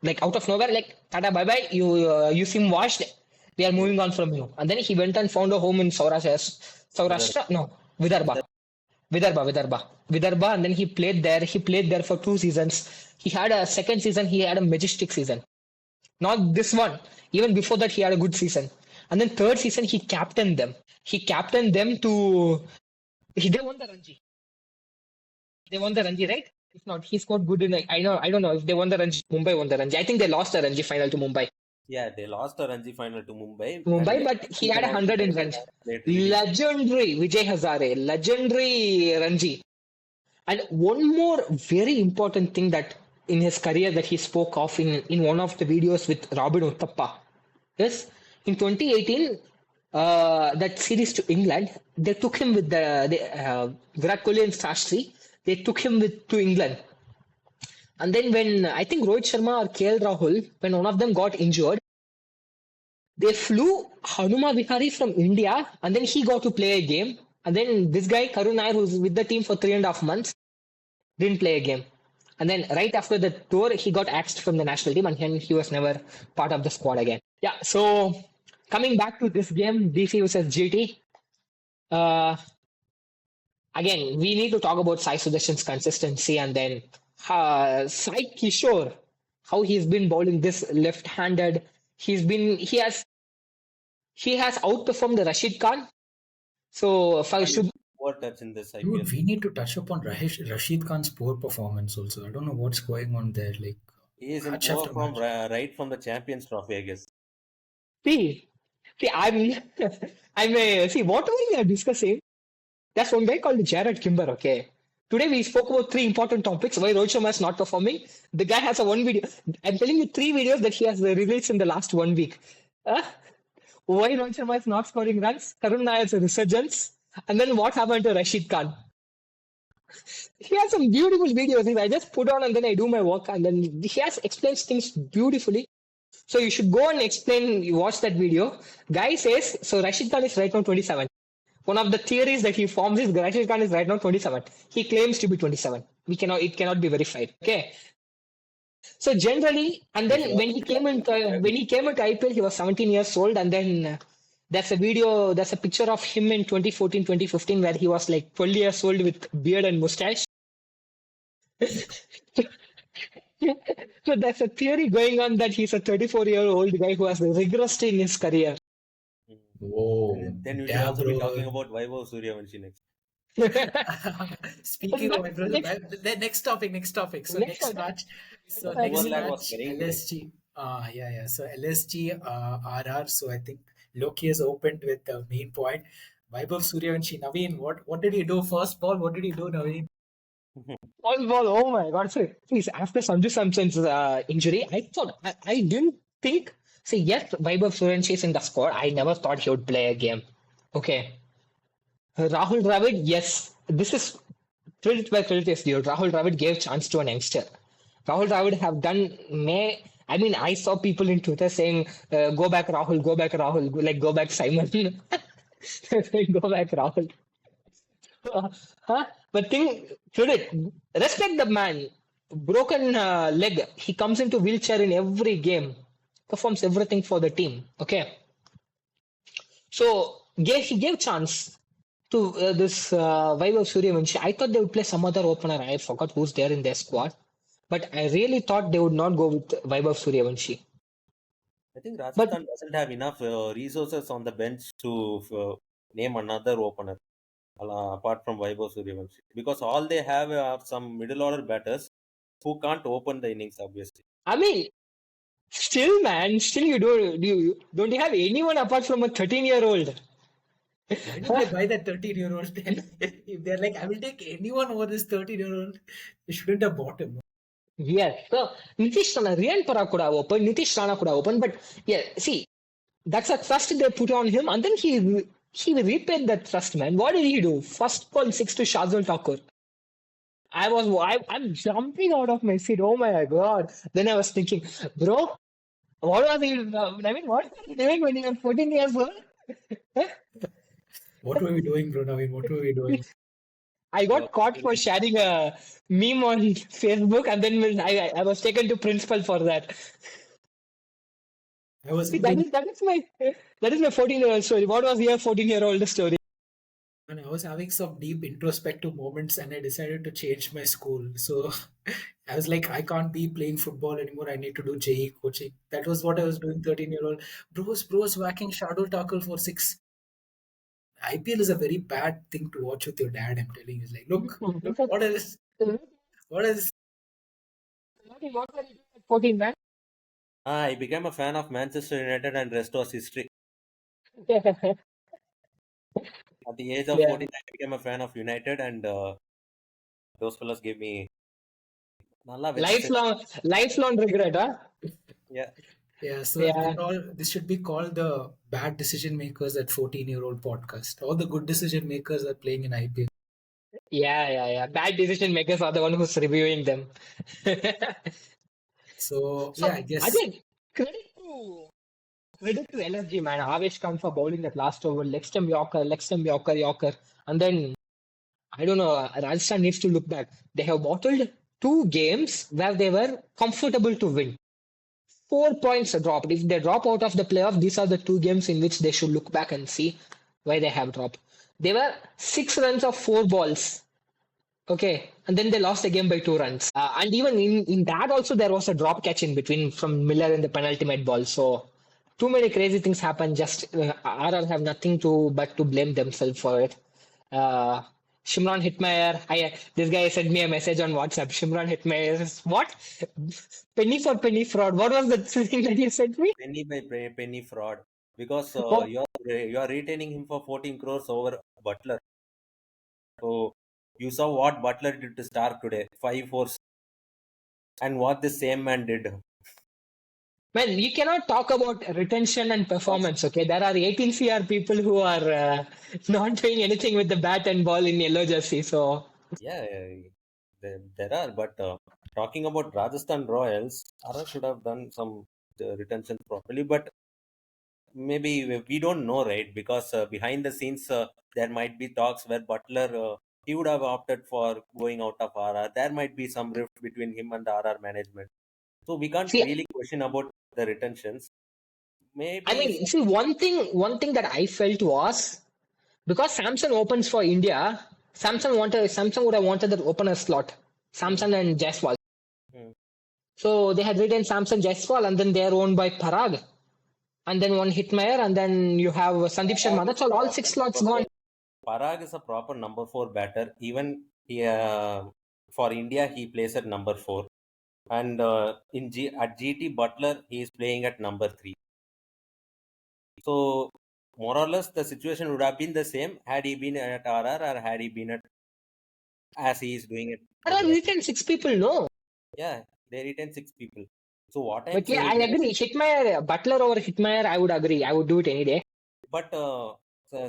like out of nowhere, like Tata bye bye, you seem washed. We are moving on from you. And then he went and found a home in Vidarbha, Saurashtra, no, Vidarbha. Vidarbha, Vidarbha, and then he played there. He played there for 2 seasons. He had a second season. He had a majestic season. Not this one. Even before that, he had a good season. And then third season, he captained them. He captained them to. They won the Ranji. They won the Ranji, right? If not, he scored good in. I don't know if they won the Ranji. Mumbai won the Ranji. I think they lost the Ranji final to Mumbai. yeah, they lost the Ranji final to Mumbai, and Mumbai, they but he had a won hundred in the Ranji. played really well. Legendary Vijay Hazare. Legendary Ranji. And one more very important thing that in his career that he spoke of in one of the videos with Robin Uthappa is in 2018, that series to England, they took him with Virat Kohli and Shastri. They took him to England. And then when I think Rohit Sharma or KL Rahul, when one of them got injured, they flew Hanuma Vihari from India, and then he got to play a game. And then this guy, Karun Nair, who's with the team for 3.5 months, didn't play a game. And then right after the tour, he got axed from the national team, and he was never part of the squad again. Yeah, so coming back to this game, DC versus GT. Again, we need to talk about Sai Sudarshan's consistency, and then Sai Kishore, how he's been bowling this left-handed. He has outperformed the Rashid Khan. So And what touch in this IPL? Dude, we need to touch upon Rashid Khan's poor performance also. I don't know what's going on there. Like He is in match poor after from match. right from the Champions Trophy, I guess. see, I'm see whatever we are discussing. There's one guy called Jared Kimber. Okay, today we spoke about three important topics. Why Rohit Sharma is not performing. The guy has a one video. I'm telling you three videos that he has released in the last 1 week. Uh, why Rohit Sharma is not scoring runs? Karun Nair's resurgence. And then what happened to Rashid Khan? He has some beautiful videos. I just put on and then I do my work, and then he has explains things beautifully. So you should go and explain. You watch that video. Guy says so. Rashid Khan is right now 27. One of the theories that he forms is Rashid Khan is right now 27. He claims to be 27. It cannot be verified. Okay. So generally, and He's then when he came into IPL, he was 17 years old, and then there's a picture of him in 2014, 2015, where he was like 12 years old with beard and mustache. So there's a theory going on that he's a 34-year-old guy who has regressed in his career. Whoa, Then we should damn, also be bro. talking about Vaibhav Suryavanshi next. Speaking of the next topic, So Next next one. match, so The next overlap was match, carrying today. LSG. Yeah. So LSG, RR. So I think Loki has opened with the main point. Vaibhav Suryavanshi, Naveen, what did he do? First ball, what did he do, Naveen? First ball, oh my God. So, please, after Sanju Samson's injury, I didn't think. See, yes, Vaibhav Suryanshi is in the squad. I never thought he would play a game. Okay. Rahul Dravid, yes. This is credit by credit is due. Rahul Dravid gave chance to an youngster. Rahul Dravid have done I mean, I saw people in Twitter saying, "Go back, Rahul. Go back, Rahul. Like go back, Simon. Go back, Rahul." Huh? But credit, respect the man. Broken leg. He comes into wheelchair in every game. Performs everything for the team. Okay. So he gave chance to this Vaibhav Suryavanshi. I thought they would play some other opener. I forgot who's there in their squad. But I really thought they would not go with Vaibhav Suryavanshi. I think But Rajasthan doesn't have enough resources on the bench to name another opener apart from Vaibhav Suryavanshi, because all they have are some middle order batters who can't open the innings, obviously. I mean, still, man, still don't you have anyone apart from a 13-year-old? Why did they buy that 13-year-old then? If they're like, I will take anyone over this 13-year-old, they shouldn't have bought him. Yes. So Nitish Rana, Riyan Parag could have opened, Nitish Rana could have opened, but yeah, see, that's a trust they put on him, and then he repaid that trust, man. What did he do? First ball six to Shazul Thakur. I'm jumping out of my seat. Oh my God. Then I was thinking, bro, what was he? I mean, what was he doing when he was 14 years old? What were we doing, bro, Naveen? What were we doing? I got caught for sharing a meme on Facebook, and then I was taken to principal for that. I was See, having, that is my 14-year-old story. What was your 14-year-old story? and I was having some deep introspective moments, and I decided to change my school. So I was like, I can't be playing football anymore. I need to do JE coaching. That was what I was doing. 13-year-old bros whacking shadow tackle for six. IPL is a very bad thing to watch with your dad. I'm telling you, it's like, look, what is what is What were you doing at 14, man? I became a fan of Manchester United, and rest was history. At the age of Yeah. 14, I became a fan of United, and those fellas gave me nalla vechchu. Lifelong regret, huh? Yeah. Yeah, so Yeah. this should be called the bad decision makers at 14-year-old podcast. All the good decision makers are playing in IPL. Yeah. Bad decision makers are the one who's reviewing them. So So yeah, I guess again, credit to LSG, man. Avesh come for bowling that last over, leg stump Yorker, and then I don't know. Rajasthan needs to look back. They have bottled two games where they were comfortable to win. 4 points dropped. If they drop out of the playoff, these are the two games in which they should look back and see why they have dropped. They were 6 runs of 4 balls. Okay, and then they lost the game by 2 runs. And even in that also there was a drop catch in between from Miller in the penultimate ball. So too many crazy things happen. Just RR have nothing to but to blame themselves for it. Shimron Hitmeyer, this guy sent me a message on WhatsApp. Shimron Hitmeyer says, what? Penny for penny fraud. What was the thing that you sent me? Penny by penny fraud, because What? you're retaining him for 14 crores over Butler. So you saw what Butler did to Stark today, 5-4, and what the same man did. Man, you cannot talk about retention and performance, okay? There are 18 CR people who are not doing anything with the bat and ball in yellow jersey, so... Yeah, there are, but talking about Rajasthan Royals, Ara should have done some retention properly, but maybe we don't know, right? Because behind the scenes, there might be talks where Butler, he would have opted for going out of RR. There might be some rift between him and the RR management. So we can't See, really question about the retentions. I Maybe mean, see, one thing that I felt was, because Samson opens for India, Samson would have wanted that opener slot. Samson and Jaiswal. Hmm. So they had retained Samson Jaiswal, and then they are owned by Parag, and then one Hitmayer, and then you have Sandeep Sharma. That's all 6 slots gone. Parag is a proper number 4 batter. Even for India, he plays at number 4. And at GT Butler, he is playing at number 3. So, more or less, the situation would have been the same had he been at RR or had he been at as he is doing it. Parag retained 6 people, no? Yeah, they retain 6 people. So, what I'm But yeah, saying I agree. Hitmayer, Butler over Hitmayer, I would agree. I would do it any day. But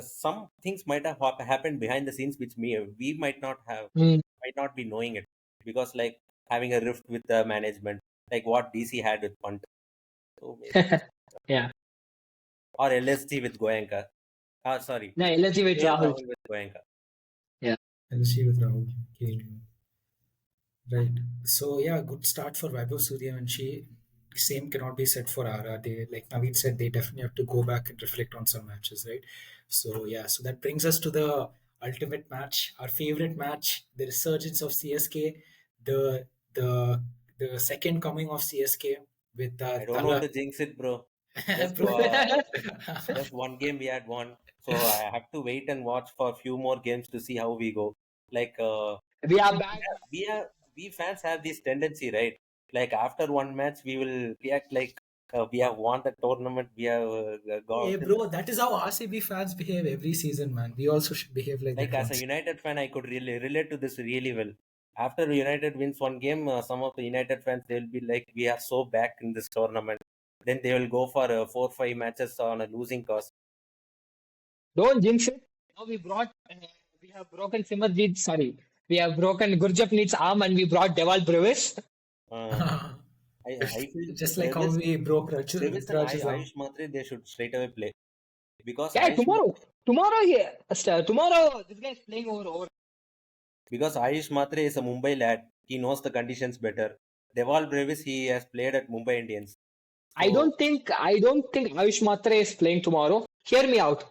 some things might have happened behind the scenes which we might not have might not be knowing it, because like having a rift with the management, like what DC had with Punt, so maybe Yeah. or LSG with Goenka. Sorry, No, let's give it Rahul. with Goenka. LC with Rahul. Okay. Right. So yeah, good start for Vaibhav Suryavanshi. Same cannot be said for RR. They, like Naveen said, they definitely have to go back and reflect on some matches, right? So yeah, so that brings us to the ultimate match, our favorite match, the resurgence of CSK, the the the second coming of CSK with I don't want to jinx it, bro. Just one game we had won, so I have to wait and watch for a few more games to see how we go. Like We are back. we fans have this tendency, right? Like after one match, we will react like we have won the tournament. We have gone. Hey, bro, that is how RCB fans behave every season, man. We also should behave like Like that. as a United fan, I could really relate to this really well. After United wins one game, some of the United fans they'll be like, "We are so back in this tournament." Then they will go for 4-5 matches on a losing cause. Don't jinx it. Now we have broken Simarjeet. Sorry, we have broken Gurjapneet's arm, and we brought Deval Brevis. I feel just like how we broke Brevis and Rutraj's arm. Ayush Matre, they should straight away play, because Yeah, Ayush tomorrow this guy is playing over. Because Ayush Matre is a Mumbai lad, he knows the conditions better. Deval Brevis, he has played at Mumbai Indians. I don't think Ayush Matre is playing tomorrow. Hear me out.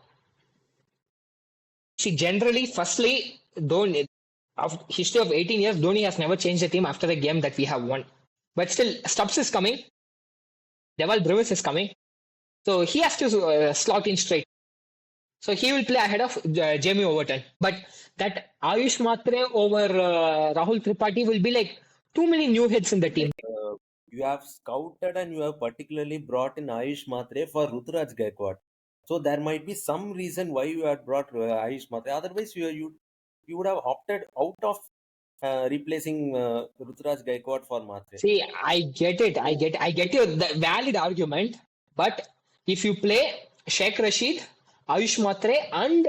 See, generally, firstly, Dhoni, of history of 18 years, Dhoni has never changed the team after a game that we have won. But still, Stubbs is coming. Deval Brevis is coming. So he has to slot in straight. So he will play ahead of Jamie Overton. But that Ayush Matre over Rahul Tripathi will be like too many new hits in the team. You have scouted and you have particularly brought in Ayush Matre for Ruturaj Gaikwad. So there might be some reason why you had brought Ayush Matre. Otherwise, you would have opted out of replacing Ruturaj Gaikwad for Matre. See, I get it. I get your valid argument. But if you play Sheikh Rashid, Ayush Matre, and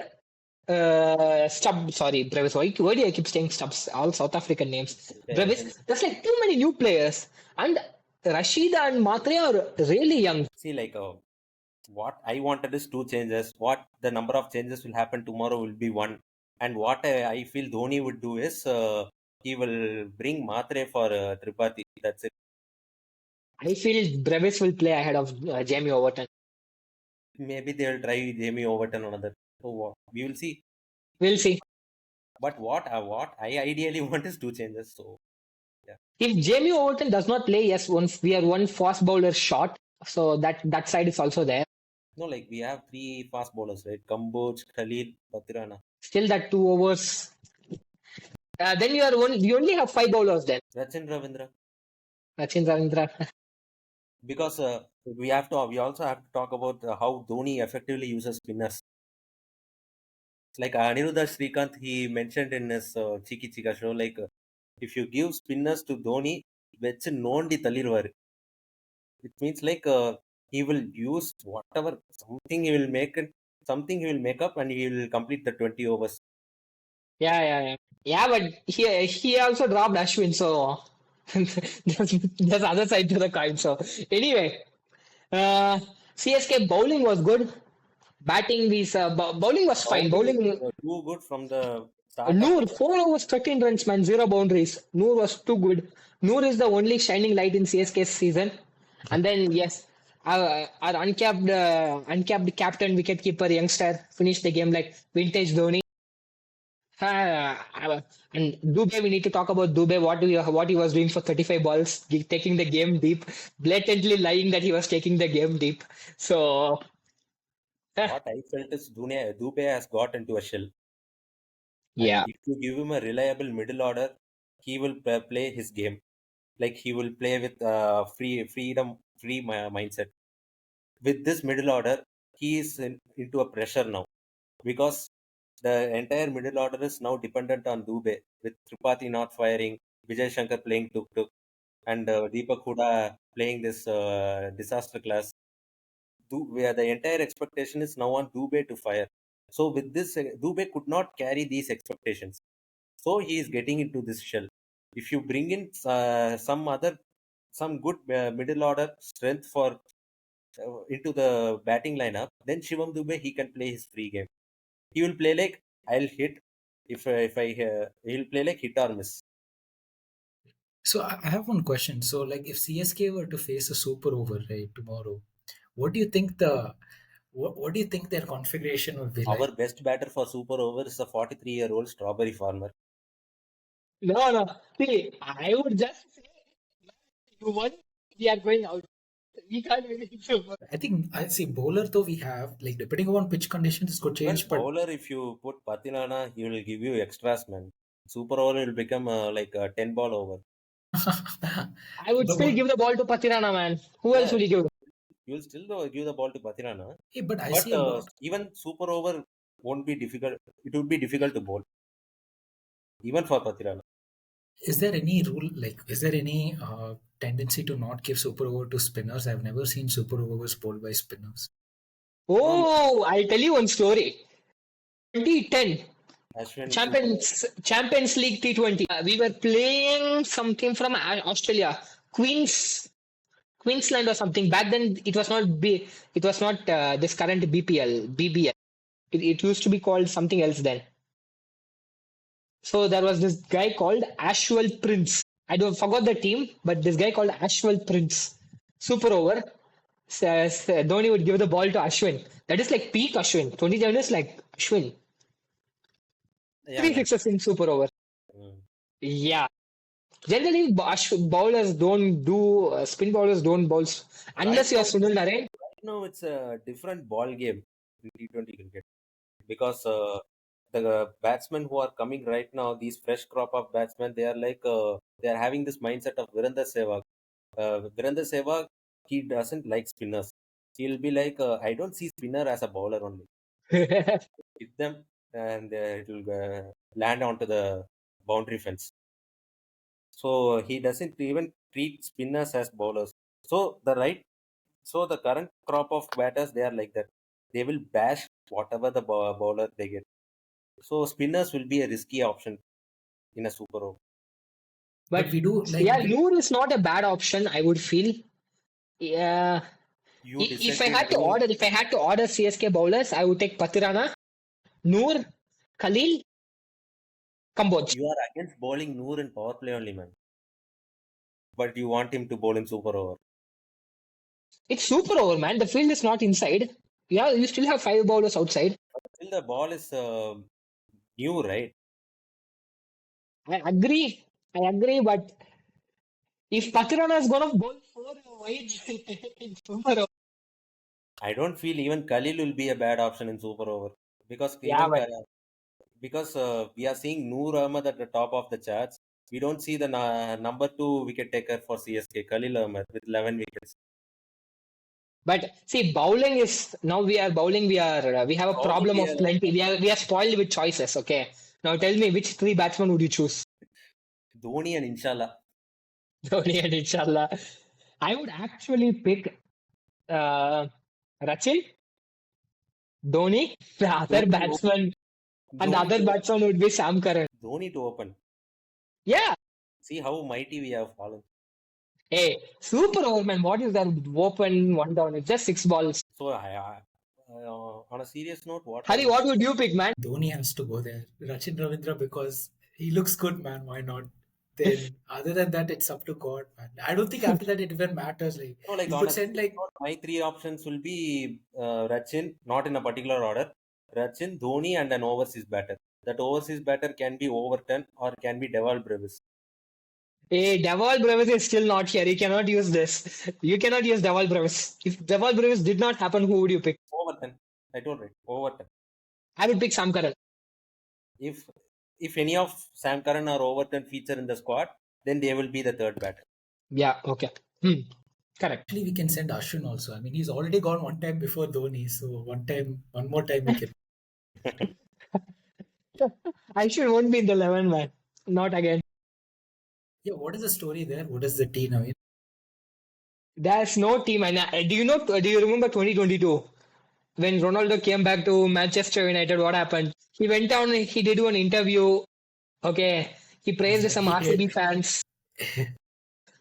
Brevis. Why do I keep saying Stubbs? All South African names. Brevis. There's like too many new players. And Rashid and Matre are really young. See, like what I wanted is 2 changes. What the number of changes will happen tomorrow will be 1. And what I feel Dhoni would do is he will bring Matre for Tripathi. That's it. I feel Brevis will play ahead of Jamie Overton. Maybe they will try Jamie Overton another. So we will see. We'll see. But what I ideally want is 2 changes. So yeah. If Jamie Overton does not play, yes, we are one fast bowler short. So that side is also there. No, like we have 3 fast bowlers, right? Kamboj, Khalil, Patirana. Still that 2 overs. Then you only have 5 bowlers then. Rachin Ravindra. Ravindra. Because we also have to talk about how Dhoni effectively uses spinners. Like Aniruddha Srikanth, he mentioned in his Chiki Chika show, like if you give spinners to Dhoni, vechu nondi talirvaru. It means like he will use whatever, something he will make up and he will complete the 20 overs. Yeah, but he also dropped Ashwin, so there's other side to the coin. So anyway, CSK bowling was good. Batting, bowling was fine. Bowling too good from the start. Noor, 4 overs, 13 runs, man, 0 boundaries. Noor was too good. Noor is the only shining light in CSK's season. And then, yes, our uncapped captain, wicketkeeper, youngster, finished the game like vintage Dhoni. And Dubey, we need to talk about Dubey. What he was doing for 35 balls, taking the game deep, blatantly lying that he was taking the game deep. So, uh, What I felt is Dube has got into a shell. And yeah. if you give him a reliable middle order, he will play his game. Like he will play with free mindset. With this middle order, he is into a pressure now because the entire middle order is now dependent on Dube with Tripathi not firing, Vijay Shankar playing tuk tuk, and Deepak Huda playing this disaster class. Where the entire expectation is now on Dube to fire. So with this, Dube could not carry these expectations. So he is getting into this shell. If you bring in some good middle order strength for into the batting lineup, then Shivam Dube he can play his free game. He will play like I'll hit if I he'll play like hit or miss. So I have one question. So like if CSK were to face a super over right tomorrow, what do you think what do you think their configuration would be like? Our best batter for super over is a 43-year-old strawberry farmer. No, no. See, I would just say you won. We are going out. We can't win it. I think I see bowler though we have like depending on pitch conditions this could Even change, but bowler, if you put Patinana, he will give you extras, man. Super over will become like a 10 ball over. I would but still give the ball to Patirana, man. Who else Yeah, will you give? you'll still give the ball to Patinana. hey, but I But see a lot. even super over won't be difficult. It would be difficult to bowl, even for Patinana. Is there any rule like is there any tendency to not give super over to spinners? I've never seen super overs bowled by spinners. No, no. Oh, I'll tell you one story. 2010 Ashwin super over. Champions League T20. We were playing something from Australia, Queensland or something. Back then, it was not this current BBL. It used to be called something else then. So there was this guy called Ashwell Prince. I don't forgot the team, but this guy called Ashwell Prince. Super over. Dhoni would give the ball to Ashwin. That is like peak Ashwin. 27 is like Ashwin. Yeah, Three man. sixes in super over. Mm. Yeah. Generally, bowlers don't do spin bowlers don't bowl Right unless you're now, Sunil Narine. right now it's a different ball game in T20 cricket because the batsmen who are coming right now, these fresh crop of batsmen, they are like they are having this mindset of Virender Sehwag. Virender Sehwag, he doesn't like spinners. He'll be like, I don't see spinner as a bowler only. Hit them and it will land onto the boundary fence. So he doesn't even treat spinners as bowlers. So the current crop of batters they are like that. They will bash whatever the bowler they get. So spinners will be a risky option in a super over. But But we do like yeah, we, Noor is not a bad option, I would feel. Yeah. You If I dissented had to Noor. order CSK bowlers, I would take Patirana, Noor, Khalil, Kamboj. You are against bowling Noor in power play only, man. But you want him to bowl in super over. It's super over, man. The field is not inside. Yeah, you still have five bowlers outside. Still, the ball is new, right? I agree. I agree, but if Patirana is gonna bowl four wide in super over, I don't feel even Khalil will be a bad option in super over because yeah, even but we are seeing Noor Ahmed at the top of the charts. We don't see the number two wicket taker for CSK, Khalil Ahmed with 11 wickets. see, bowling is now we are bowling. We have a How would problem we of plenty. We are spoiled with choices. Okay, now tell me which three batsmen would you choose? Dhoni and Inshallah. Dhoni and Inshallah. I would actually pick uh, Rachin, Dhoni, the other Dhoni to open. batsman, and the Dhoni other to batsman would be Sam Curran. Dhoni to open. Yeah. See how mighty we have fallen. Hey, super over, man. What is that? Open, one down. It's just six balls. So on a serious note, what I Hari, would what would you pick, man? Dhoni has to go there. Rachin Ravindra because he looks good, man. Why not? Then other than that, it's up to God, man. I don't think after that it even matters. Like like you on could a send serious like note, my three options will be Rachin, not in a particular order. Rachin, Dhoni, and an overseas batter. that overseas batter can be Overton or can be Deval Brevis. Hey, Deval Brevis is still not here. You cannot use this. You cannot use Deval Brevis. If Deval Brevis did not happen, who would you pick? Overton. I told right. Overton. I would pick Sam Curran. If any of Sam Curran or Overton feature in the squad, then they will be the third batter. Yeah, okay. Correct. Actually, we can send Ashwin also. I mean, he's already gone one time before Dhoni, so one more time we can. I should won't be in the 11, man. Not again. Yeah, what is the story there? What is the team? I mean, There's no team. And do you remember 2022 when Ronaldo came back to Manchester United? What happened? He went down. He did one interview. Okay, he praised some he did. RCB fans.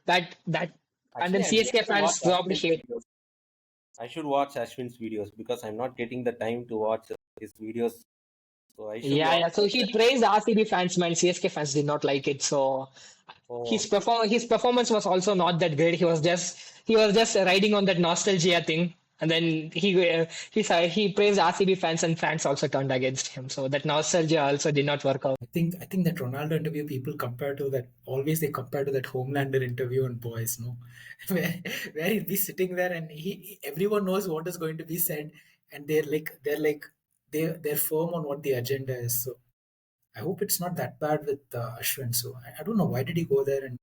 That and then Actually, I need CSK to fans watch dropped Ashwin's shade. videos. I should watch Ashwin's videos because I'm not getting the time to watch his videos. So I should watch. Yeah. So he praised RCB fans, man. CSK fans did not like it. So Oh, his performance was also not that great. He was just riding on that nostalgia thing, and then he praised RCB fans, and fans also turned against him. So that nostalgia also did not work out. I think that Ronaldo interview people compare to that always they compare to that Homelander interview on Boys, no, where he'll be sitting there and everyone knows what is going to be said, and they're firm on what the agenda is. So I hope it's not that bad with Ashwin. So I don't know why did he go there and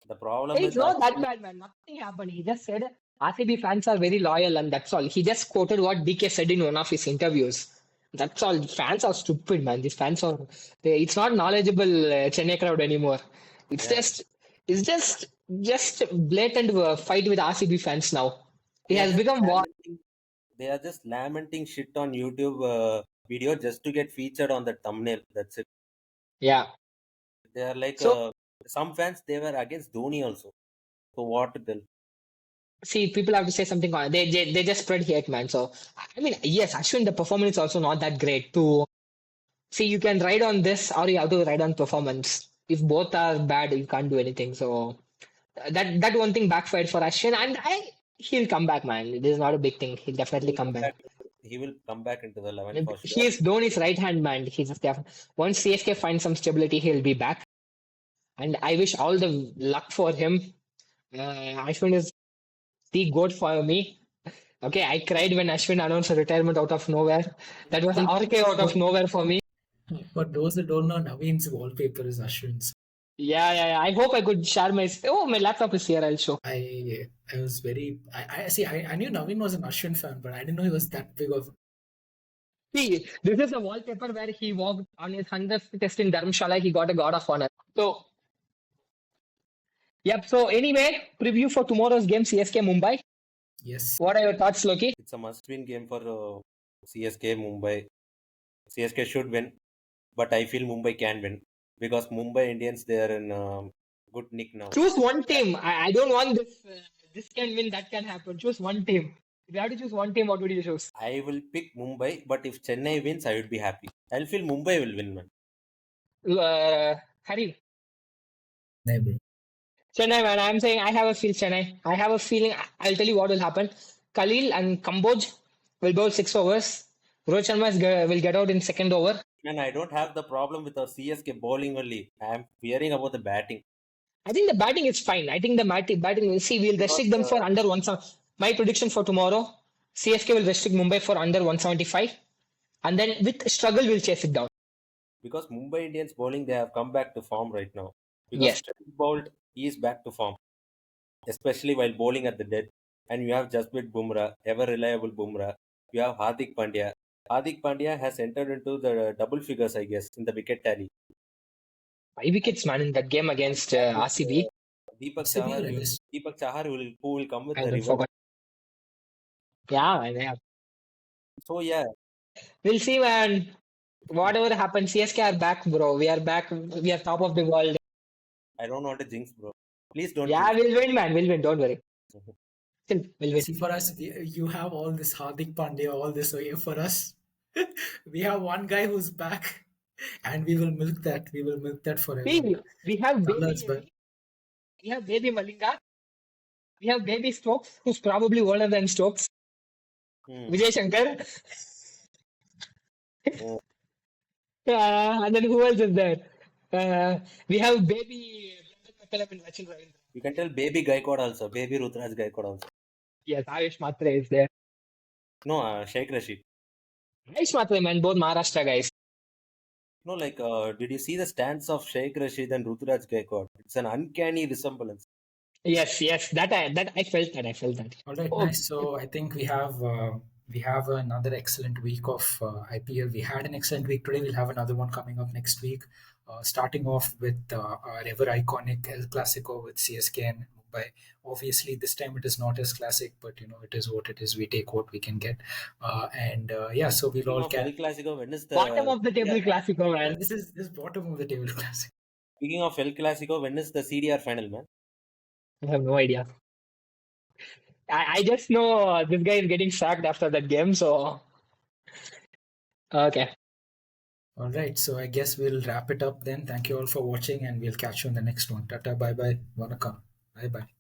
the problem It's with not that Ashwin, bad, man. Nothing happened. He just said RCB fans are very loyal, and that's all. He just quoted what DK said in one of his interviews. That's all. Fans are stupid, man. These fans are. It's not knowledgeable Chennai crowd anymore. It's yeah, just. It's just blatant fight with RCB fans now. It they are has just become war. lamenting. They are just lamenting shit on YouTube video just to get featured on the thumbnail. That's it. Yeah. They are like So some fans. They were against Dhoni also. So what to tell? see, people have to say something. They just spread hate, man. So I mean, yes, Ashwin, the performance is also not that great. To see, you can ride on this, or you have to ride on performance. If both are bad, you can't do anything. So that one thing backfired for Ashwin, and he'll come back, man. This is not a big thing. He'll He definitely will come come back. back. He will come back into the 11 for He sure. is Dhoni's right hand man. He's just once CSK finds some stability, he'll be back. And I wish all the luck for him. Ashwin is the goat for me. Okay, I cried when Ashwin announced a retirement out of nowhere. That was RK out of nowhere for me. for those that don't know, Naveen's wallpaper is Ashwin's. Yeah. I hope I could share my. Oh, my laptop is here. I'll show. I was very I see I knew Naveen was an Ashwin fan, but I didn't know he was that big of. See, this is a wallpaper where he walked on his 100th test in Dharamshala. He got a God of Honor. So, yep. So, anyway, preview for tomorrow's game CSK Mumbai. Yes. What are your thoughts, Loki? It's a must-win game for CSK Mumbai. CSK should win, but I feel Mumbai can win because Mumbai Indians they are in good nick now. Choose one team. I don't want this. This can win, that can happen. Choose one team. If you have to choose one team, what would you choose? I will pick Mumbai, but if Chennai wins, I would be happy. I'll feel Mumbai will win, man. Harry. No, bro. Chennai, man. I'm saying I have a feel Chennai. I have a feeling. I'll tell you what will happen. Khalil and Kamboj will bowl 6 overs. Rohit Sharma will get out in second over. Man, I don't have the problem with our CSK bowling only. I am fearing about the batting. I think the batting is fine. I think the batting will see. We'll restrict them for under 170. My prediction for tomorrow: CSK will restrict Mumbai for under 175, and then with struggle we'll chase it down. Because Mumbai Indians bowling, they have come back to form right now. Because Yes. Trent Bolt, he is back to form, especially while bowling at the dead. And you have Jasprit Bumrah, ever reliable Bumrah. You have Hardik Pandya. Hardik Pandya has entered into the double figures, I guess, in the wicket tally. 5 wickets, man, in that game against RCB. Deepak It's a Chahar, view, yes. who will come with I the don't reverse. forget. Yeah, man, yeah. So yeah, We'll see, man. Whatever happens, CSK are back, bro. We are back. We are top of the world. I don't want to jinx, bro. Please don't. Yeah, jinx. we'll win, man. We'll win. Don't worry. Still, we'll win. See, for us, you have all this Hardik Pandya, all this. So for us, we have one guy who's back, and we will milk that. We will milk that forever. See, we have Salar's baby. back. We have baby Malinga. We have baby Stokes, who's probably older than Stokes. Hmm. Vijay Shankar. Oh. And then who else is there? We have baby McCallum and Rachel Ravindra. You can tell baby Gaikwad also, baby Rutraj Gaikwad also. Yes, Ayush Matre is there. No, Sheikh Rashid. Ayush Matre, man, both Maharashtra guys. No, like, did you see the stance of Sheikh Rashid and Rutraj Gaikwad? It's an uncanny resemblance. Yes, that I felt that. All right, Oh, nice. So I think we have another excellent week of IPL. We had an excellent week today. We'll have another one coming up next week. Starting off with our ever iconic El Clasico with CSK and Mumbai. Obviously, this time it is not as classic, but it is what it is. We take what we can get, and yeah. So we'll Speaking all of El Clasico, when is the bottom of the table Yeah, Clasico, yeah, man. this is bottom of the table classic. speaking of El Clasico, when is the CDR final, man? I have no idea. I just know this guy is getting sacked after that game, so okay. All right, so I guess we'll wrap it up then. Thank you all for watching, and we'll catch you in the next one. Tata, bye bye, Vanakkam, bye bye.